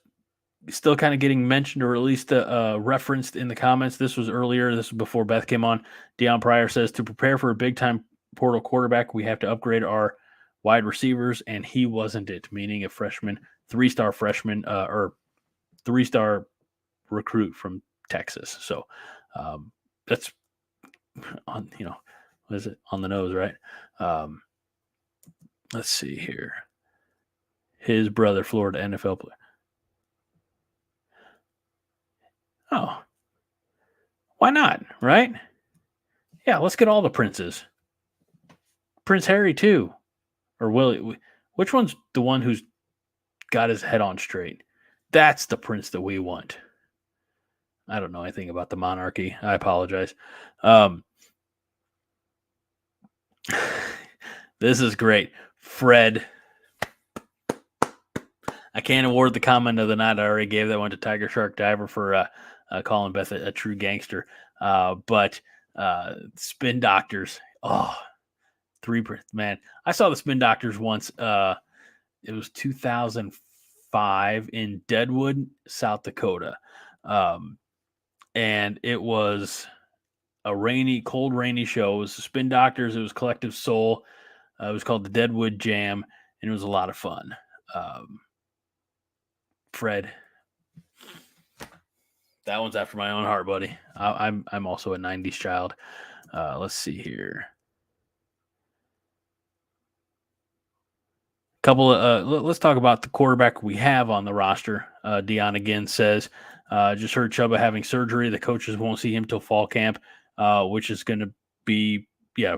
still kind of getting mentioned, or at least referenced in the comments. This was earlier. This was before Beth came on. Deion Pryor says, to prepare for a big-time portal quarterback, we have to upgrade our wide receivers, and he wasn't it, meaning a freshman, three-star freshman, or three-star recruit from Texas. So that's on, what is it? On the nose, right? Let's see here. His brother, Florida NFL player. Oh, why not, right? Yeah, let's get all the Princes. Prince Harry, too. Or Willie. Which one's the one who's got his head on straight? That's the Prince that we want. I don't know anything about the monarchy. I apologize. This is great. Fred. I can't award the comment of the night. I already gave that one to Tiger Shark Diver for calling Beth a true gangster. But Spin Doctors. Oh, man. I saw the Spin Doctors once. It was 2005 in Deadwood, South Dakota. And it was a cold, rainy show. It was the Spin Doctors. It was Collective Soul. It was called the Deadwood Jam, and it was a lot of fun. Fred, that one's after my own heart, buddy. I'm also a 90s child. Let's see here. Let's talk about the quarterback we have on the roster. Deion again says, just heard Chubba having surgery. The coaches won't see him till fall camp, which is going to be,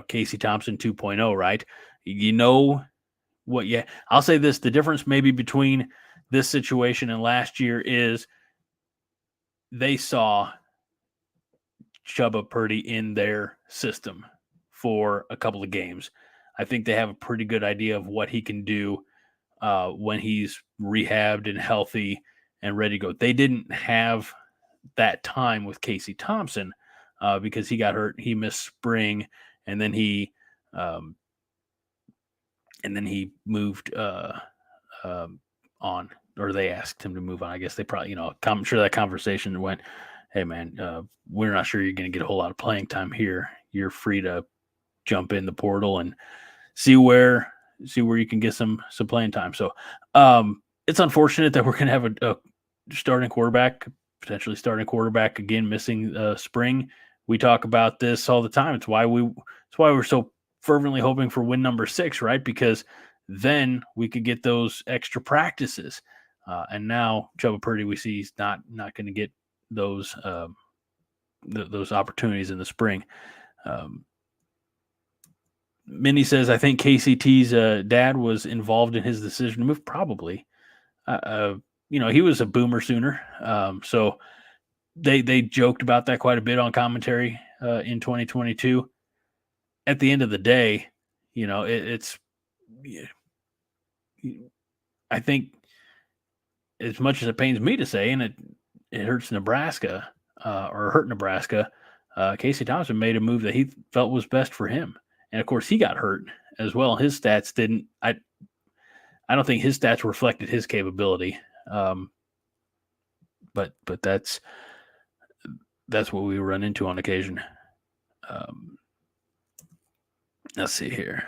Casey Thompson 2.0, right? You know what? Yeah, I'll say this. The difference maybe between this situation and last year is they saw Chubba Purdy in their system for a couple of games. I think they have a pretty good idea of what he can do when he's rehabbed and healthy and ready to go. They didn't have that time with Casey Thompson because he got hurt. He missed spring, and then he moved on, or they asked him to move on. I guess they probably, I'm sure that conversation went, hey man, we're not sure you're going to get a whole lot of playing time here. You're free to jump in the portal and see where you can get some playing time. So it's unfortunate that we're going to have a potentially starting quarterback again, missing spring. We talk about this all the time. It's why we're so fervently hoping for win number 6, right? Because then we could get those extra practices. And now Chubba Purdy, we see he's not going to get those opportunities in the spring. Minnie says, I think KCT's dad was involved in his decision to move. Probably. He was a Boomer Sooner. So they joked about that quite a bit on commentary in 2022. At the end of the day, I think as much as it pains me to say, and it hurts Nebraska or hurt Nebraska, Casey Thompson made a move that he felt was best for him. And of course he got hurt as well. His stats didn't, I don't think his stats reflected his capability. But that's what we run into on occasion. Let's see here.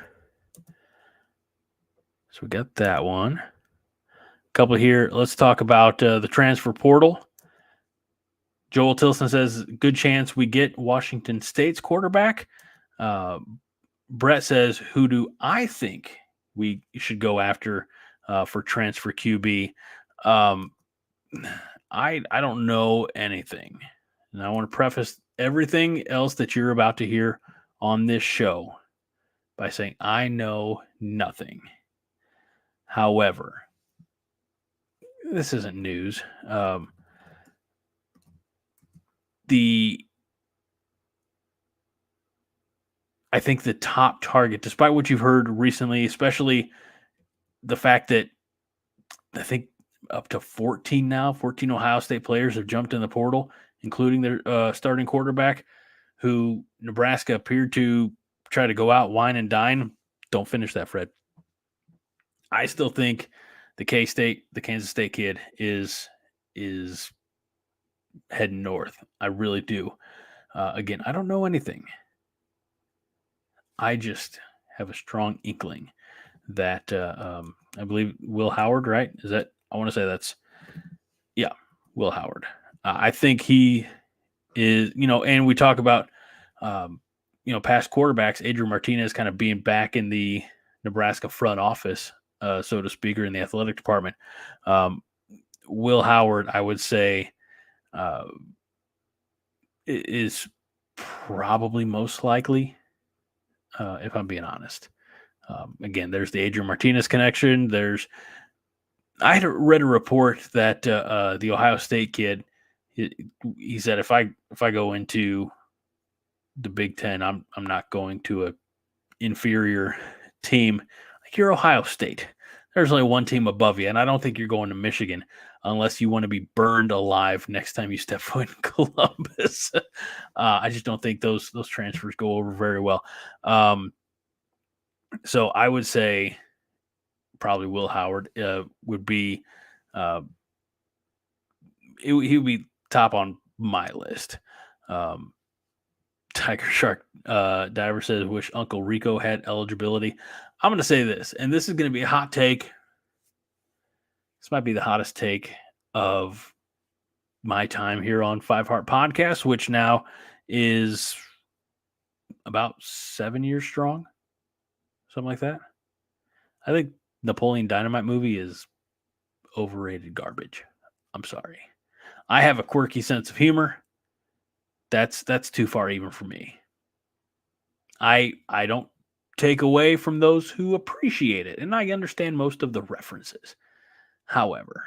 So we got that one. A couple here. Let's talk about the transfer portal. Joel Tilson says, good chance we get Washington State's quarterback. Brett says, who do I think we should go after for transfer QB. I don't know anything, and I want to preface everything else that you're about to hear on this show by saying I know nothing. However, this isn't news. I think the top target, despite what you've heard recently, especially the fact that I think up to 14 Ohio State players have jumped in the portal, including their starting quarterback, who Nebraska appeared to try to go out, wine and dine. Don't finish that, Fred. I still think the Kansas State kid is heading north. I really do. Again, I don't know anything. I just have a strong inkling that I believe Will Howard, right? Is that, I want to say that's, yeah, Will Howard. I think he is, and we talk about, past quarterbacks, Adrian Martinez kind of being back in the Nebraska front office, so to speak, or in the athletic department. Will Howard, I would say, is probably most likely, if I'm being honest. Again, there's the Adrian Martinez connection. I had read a report that the Ohio State kid, he said, if I go into the Big Ten, I'm not going to a inferior team. Like, you're Ohio State. There's only one team above you, and I don't think you're going to Michigan unless you want to be burned alive next time you step foot in Columbus. I just don't think those transfers go over very well. So I would say probably Will Howard would be he would be top on my list. Tiger Shark Diver says, wish Uncle Rico had eligibility. I'm going to say this, and this is going to be a hot take. This might be the hottest take of my time here on Five Heart Podcast, which now is about 7 years strong, something like that. I think Napoleon Dynamite movie is overrated garbage. I'm sorry. I have a quirky sense of humor. That's too far even for me. I don't take away from those who appreciate it, and I understand most of the references. However,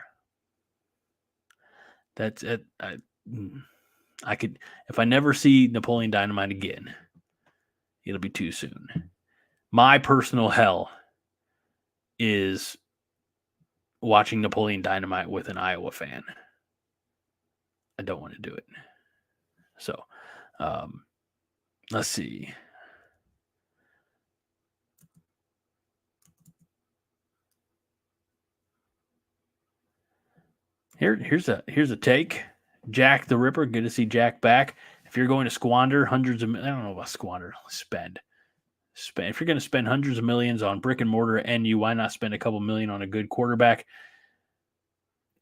that's it. I could, if I never see Napoleon Dynamite again, it'll be too soon. My personal hell is watching Napoleon Dynamite with an Iowa fan. I don't want to do it. So, let's see. Here's a take. Jack the Ripper. Good to see Jack back. If you're going to squander hundreds of, I don't know about squander. Spend. If you're going to spend hundreds of millions on brick and mortar at NU, why not spend a couple million on a good quarterback?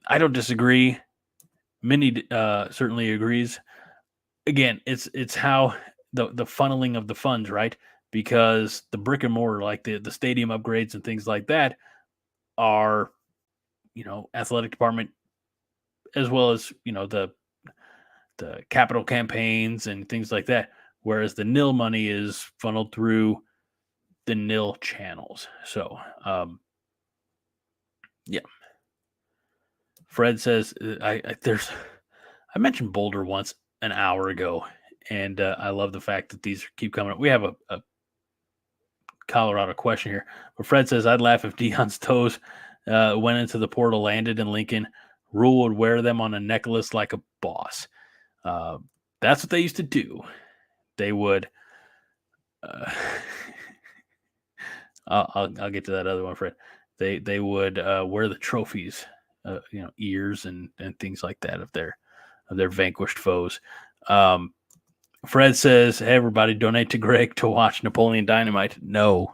I don't disagree. Minnie certainly agrees. Again, it's how the funneling of the funds, right? Because the brick and mortar, like the stadium upgrades and things like that, are, athletic department, as well as, the capital campaigns and things like that. Whereas the nil money is funneled through the nil channels. So, yeah. Fred says, I mentioned Boulder once an hour ago, and I love the fact that these keep coming up. We have a Colorado question here, but Fred says, I'd laugh if Deion's toes went into the portal, landed in Lincoln. Rule would wear them on a necklace like a boss. That's what they used to do. They would. I'll get to that other one, Fred. They would wear the trophies, ears and things like that of their vanquished foes. Fred says, hey, everybody, donate to Greg to watch Napoleon Dynamite. No.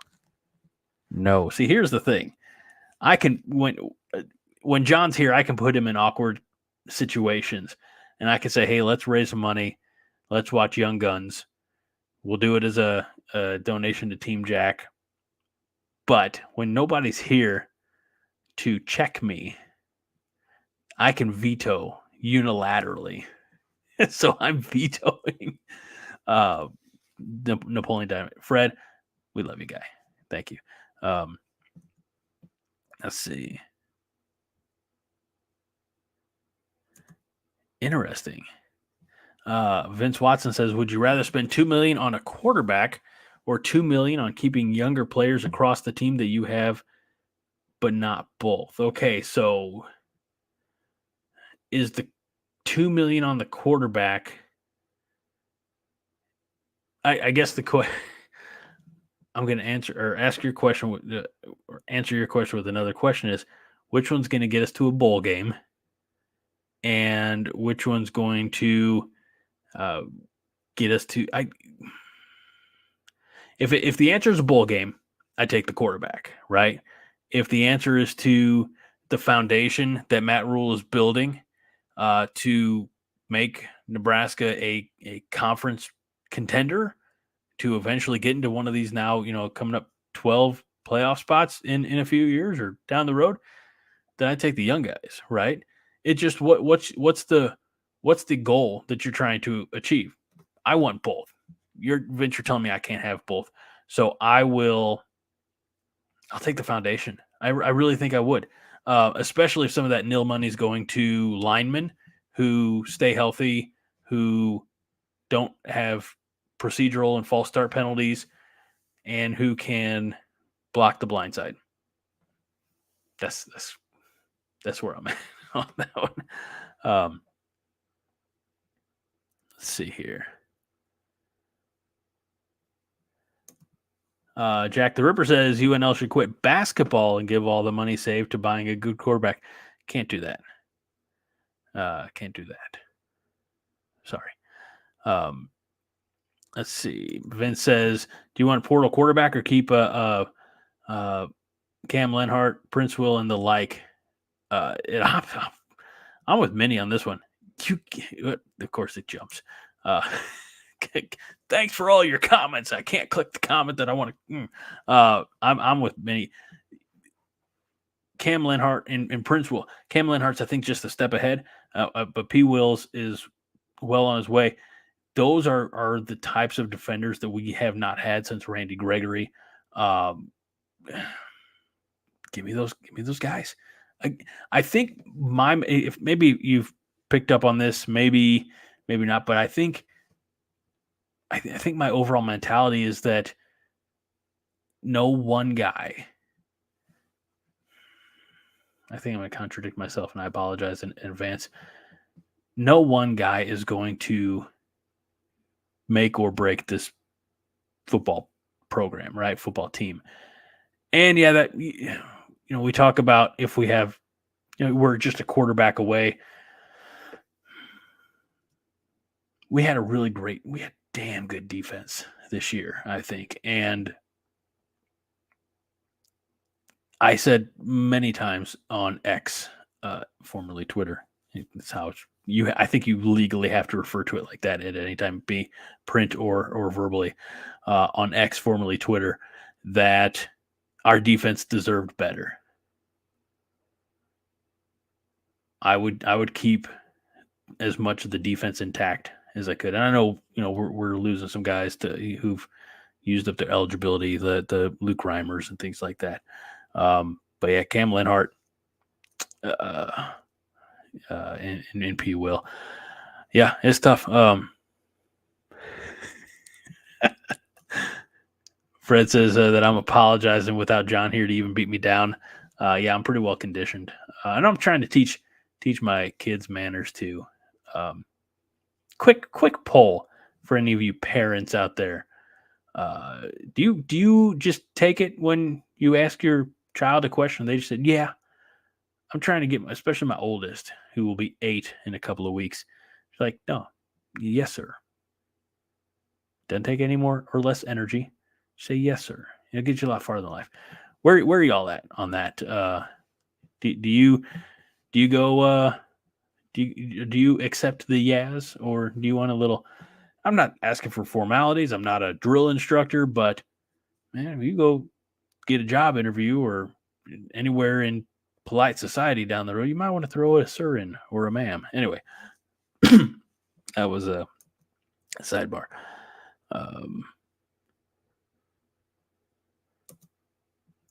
See, here's the thing. I can, when John's here, I can put him in awkward situations, and I can say, hey, let's raise some money. Let's watch Young Guns. We'll do it as a donation to Team Jack. But when nobody's here to check me, I can veto unilaterally. So I'm vetoing Napoleon Dynamite. Fred, we love you, guy. Thank you. Let's see. Interesting. Vince Watson says, would you rather spend $2 million on a quarterback or $2 million on keeping younger players across the team that you have, but not both? Okay, so is the $2 million on the quarterback? I guess I'm going to ask your question or answer your question with another question: is which one's going to get us to a bowl game, and which one's going to get us to? If the answer is a bowl game, I take the quarterback, right? If the answer is to the foundation that Matt Rule is building to make Nebraska a conference contender, to eventually get into one of these now, coming up 12 playoff spots in a few years or down the road, then I take the young guys, right? It just what's the goal that you're trying to achieve? I want both. You're telling me I can't have both. So I'll take the foundation. I really think I would, especially if some of that nil money is going to linemen who stay healthy, who don't have procedural and false start penalties, and who can block the blind side. That's where I'm at on that one. Let's see here. Jack the Ripper says UNL should quit basketball and give all the money saved to buying a good quarterback. Can't do that. Can't do that. Sorry. Let's see. Vince says, do you want a portal quarterback or keep Cam Lenhart, Prince Will, and the like? I'm with Minnie on this one. Of course, it jumps. Thanks for all your comments. I can't click the comment that I want to. I'm with Minnie. Cam Lenhart and Prince Will. Cam Lenhart's, I think, just a step ahead, but P. Wills is well on his way. Those are the types of defenders that we have not had since Randy Gregory. Give me those guys. I think if maybe you've picked up on this, maybe not, but I think my overall mentality is that no one guy. I think I'm going to contradict myself, and I apologize in advance. No one guy is going to make or break this football program, right? Football team. And yeah, that, we talk about if we have, we're just a quarterback away. We had damn good defense this year, I think. And I said many times on X, formerly Twitter, that's how I think you legally have to refer to it like that at any time, be print or verbally, on X, formerly Twitter, that our defense deserved better. I would keep as much of the defense intact as I could. And I know, we're losing some guys who've used up their eligibility, the Luke Reimers and things like that. But yeah, Cam Lenhart, and P. Will. Yeah, it's tough. Fred says that I'm apologizing without John here to even beat me down. Yeah, I'm pretty well conditioned. And I'm trying to teach my kids manners too. Quick poll for any of you parents out there. Do you just take it when you ask your child a question? They just said, yeah. I'm trying to get, especially my oldest, who will be 8 in a couple of weeks. She's like, no, yes, sir. Doesn't take any more or less energy. Say yes, sir. It'll get you a lot farther in life. Where are y'all at on that? Do you go? Do you accept the yas, or do you want a little? I'm not asking for formalities. I'm not a drill instructor, but man, if you go get a job interview or anywhere in polite society down the road, you might want to throw a sir in or a ma'am. Anyway, that was a sidebar.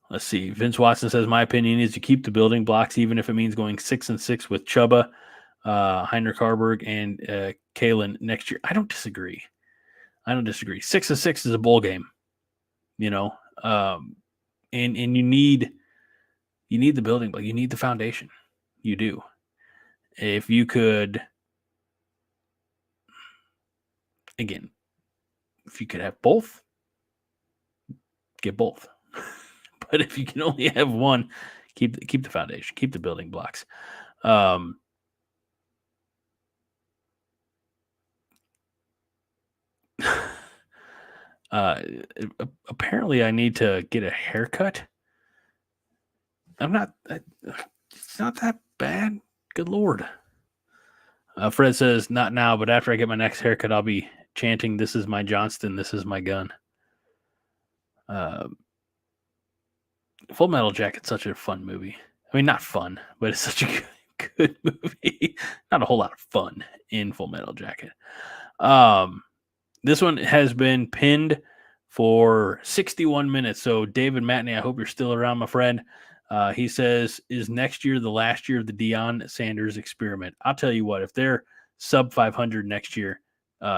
Let's see. Vince Watson says, my opinion is you keep the building blocks, even if it means going 6-6 with Chuba, Heinrich Harburg, and Kalen next year. I don't disagree. 6-6 is a bowl game, and you need the building block. You need the foundation. You do. If you could, again, if you could have both, get both. But if you can only have one, keep the foundation, keep the building blocks. Apparently, I need to get a haircut. It's not that bad. Good Lord. Fred says, not now, but after I get my next haircut, I'll be chanting, "This is my Johnston, this is my gun." Full Metal Jacket's such a fun movie. I mean, not fun, but it's such a good movie. Not a whole lot of fun in Full Metal Jacket. This one has been pinned for 61 minutes. So, David Matney, I hope you're still around, my friend. He says, is next year the last year of the Deion Sanders experiment? I'll tell you what, if they're sub 500 next year,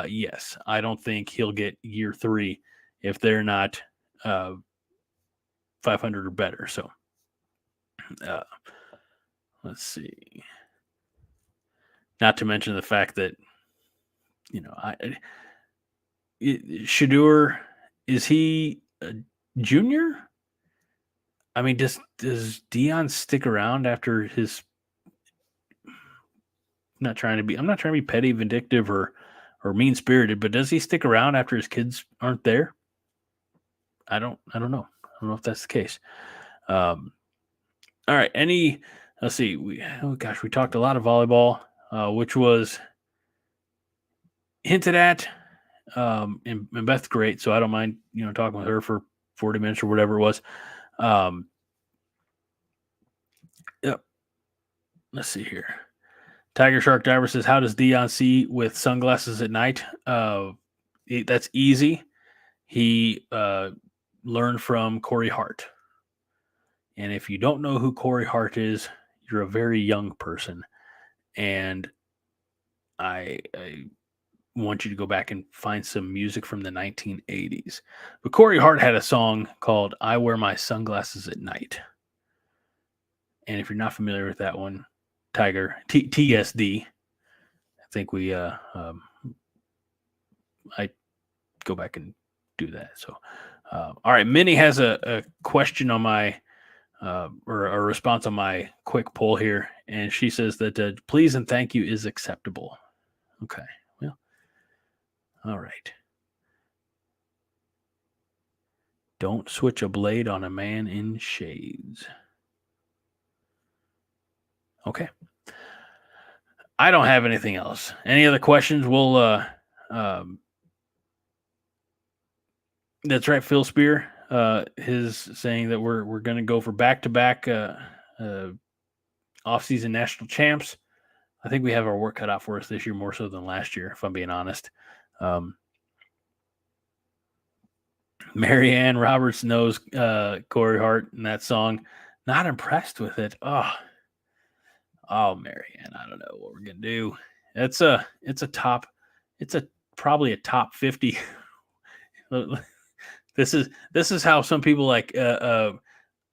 yes. I don't think he'll get year 3 if they're not 500 or better. So, let's see. Not to mention the fact that, Shedeur, is he a junior? I mean, does Deion stick around after his? I'm not trying to be petty, vindictive, or mean spirited, but does he stick around after his kids aren't there? I don't know. I don't know if that's the case. All right. Let's see. We talked a lot of volleyball, which was hinted at. And Beth's great, so I don't mind, talking with her for 40 minutes or whatever it was. Yep. Let's see here. Tiger Shark Diver says, how does Deion see with sunglasses at night? That's easy. He learned from Corey Hart. And if you don't know who Corey Hart is, you're a very young person. And I want you to go back and find some music from the 1980s. But Corey Hart had a song called I Wear My Sunglasses at Night. And if you're not familiar with that one, Tiger, TSD, I think I go back and do that. So, all right, Minnie has a question on my, or a response on my quick poll here. And she says that please and thank you is acceptable. Okay. Well, all right. Don't switch a blade on a man in shades. Okay. I don't have anything else. Any other questions? We'll, that's right. Phil Spear, is saying that we're going to go for back-to-back, off-season national champs. I think we have our work cut out for us this year more so than last year, if I'm being honest. Marianne Roberts knows Corey Hart and that song. Not impressed with it. Oh, Marianne, I don't know what we're gonna do. It's probably a top 50. This is how some people like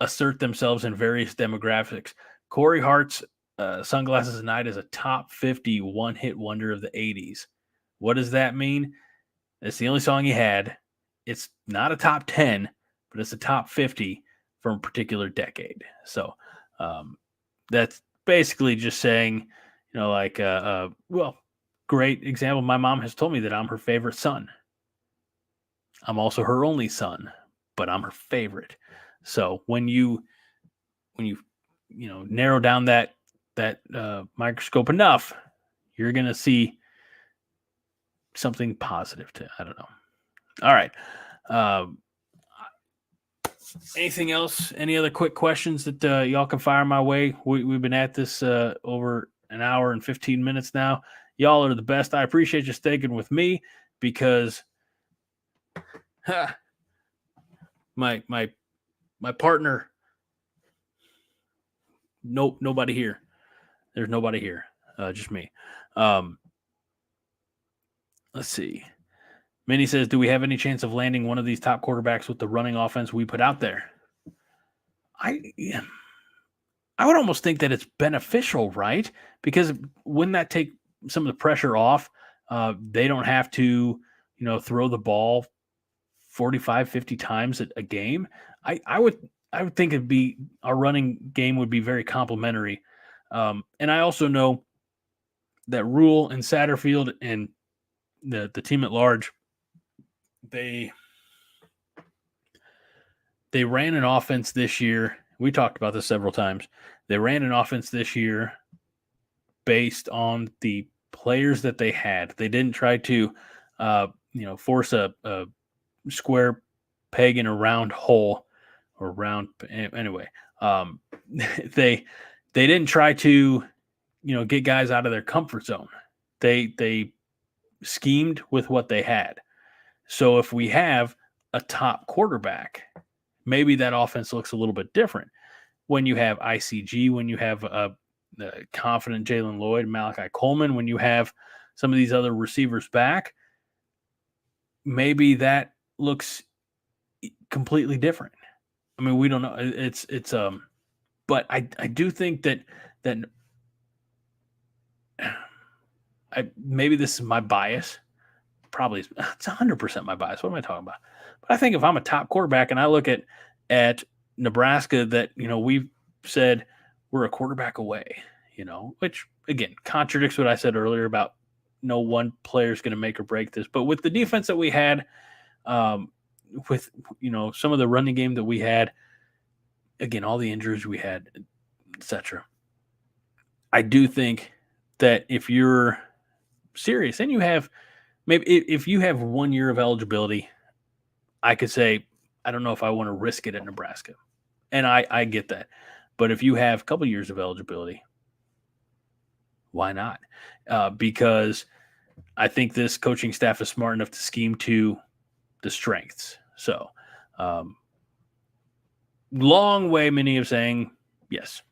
assert themselves in various demographics. Corey Hart's Sunglasses at Night is a top 50 one-hit wonder of the 80s. What does that mean? It's the only song he had. It's not a top 10, but it's a top 50 from a particular decade. So that's basically just saying, well, great example. My mom has told me that I'm her favorite son. I'm also her only son, but I'm her favorite. So when you narrow down that microscope enough, you're going to see something positive I don't know. All right. Anything else? Any other quick questions that y'all can fire my way? We've been at this over an hour and 15 minutes now. Y'all are the best. I appreciate you sticking with me because my partner. Nope, nobody here. There's nobody here. Just me. Let's see. Minnie says, do we have any chance of landing one of these top quarterbacks with the running offense we put out there? I would almost think that it's beneficial, right? Because wouldn't that take some of the pressure off? They don't have to, throw the ball 45, 50 times a game. I would think our running game would be very complimentary. And I also know that Rule and Satterfield and the team at large, they ran an offense this year. We talked about this several times. They ran an offense this year based on the players that they had. They didn't try to, force a square peg in a round hole or round. Anyway, they didn't try to, get guys out of their comfort zone. They schemed with what they had. So if we have a top quarterback, maybe that offense looks a little bit different. When you have ICG, when you have a confident Jalen Lloyd, Malachi Coleman, when you have some of these other receivers back, maybe that looks completely different. I mean, we don't know. But I do think that maybe this is my bias. Probably it's 100% my bias. What am I talking about? But I think if I'm a top quarterback and I look at Nebraska, that we've said we're a quarterback away, which again contradicts what I said earlier about no one player is going to make or break this. But with the defense that we had, with some of the running game that we had, again all the injuries we had, etc. I do think that if you're serious and you have maybe if you have 1 year of eligibility, I could say, I don't know if I want to risk it at Nebraska. And I get that. But if you have a couple years of eligibility, why not? Because I think this coaching staff is smart enough to scheme to the strengths. So, long way, many of saying yes.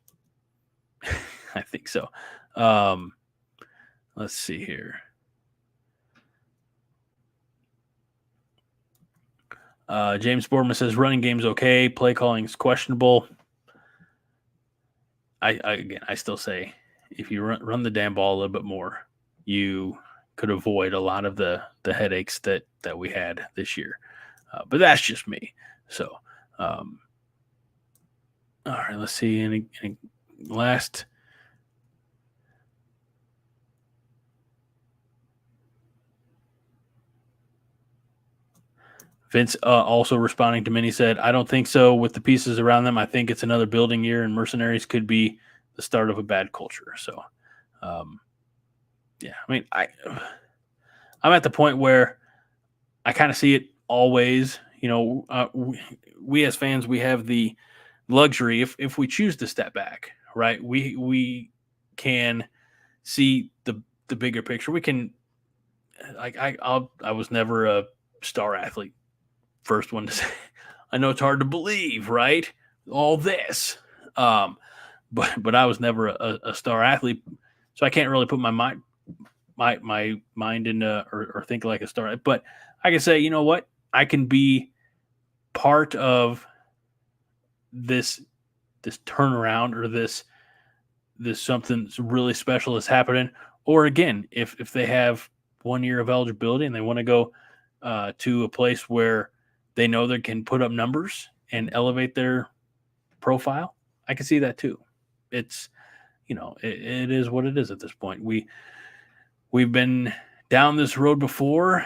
I think so. Let's see here. James Boardman says running game's okay. Play calling is questionable. I still say if you run the damn ball a little bit more, you could avoid a lot of the headaches that we had this year. But that's just me. So, all right, let's see. Any last. Vince also responding to Minnie said, I don't think so with the pieces around them. I think it's another building year and mercenaries could be the start of a bad culture. So, yeah, I mean, I'm at the point where I kind of see it always, we as fans, we have the luxury if we choose to step back, right? We can see the bigger picture. We can, I was never a star athlete. First one to say, I know it's hard to believe, right? All this, but I was never a star athlete, so I can't really put my mind into or think like a star. But I can say, you know what? I can be part of this turnaround or this something really special is happening. Or again, if they have 1 year of eligibility and they want to go to a place where they know they can put up numbers and elevate their profile, I can see that too. It's, it is what it is at this point. We've been down this road before.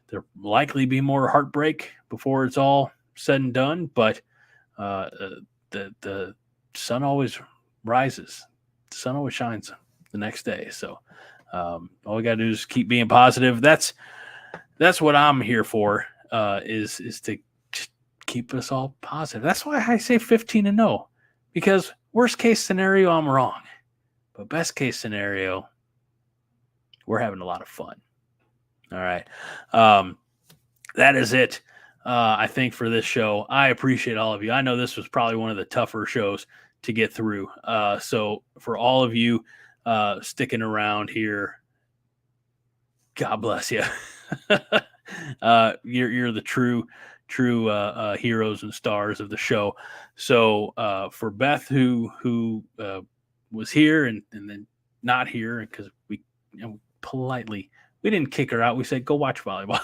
There'll likely be more heartbreak before it's all said and done, but the sun always rises. The sun always shines the next day. So all we got to do is keep being positive. That's what I'm here for. Is to keep us all positive. That's why I say 15-0, because worst case scenario, I'm wrong. But best case scenario, we're having a lot of fun. All right. That is it, I think, for this show. I appreciate all of you. I know this was probably one of the tougher shows to get through. So for all of you sticking around here, God bless you. You're the true heroes and stars of the show. So for Beth, who was here and then not here because we politely, we didn't kick her out. We said, go watch volleyball.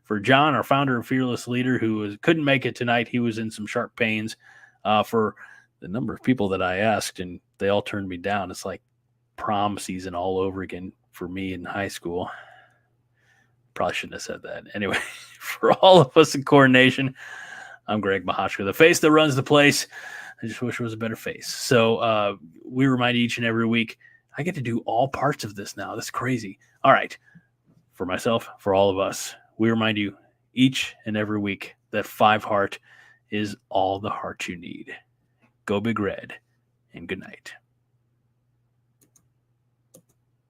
For Jon, our founder and fearless leader, who couldn't make it tonight, he was in some sharp pains. For the number of people that I asked, and they all turned me down. It's like prom season all over again for me in high school. Probably shouldn't have said that. Anyway, for all of us in CornNation, I'm Greg Mahoshka, the face that runs the place. I just wish it was a better face. So we remind each and every week, I get to do all parts of this now. That's crazy. All right. For myself, for all of us, we remind you each and every week that 5 heart is all the heart you need. Go Big Red, and good night.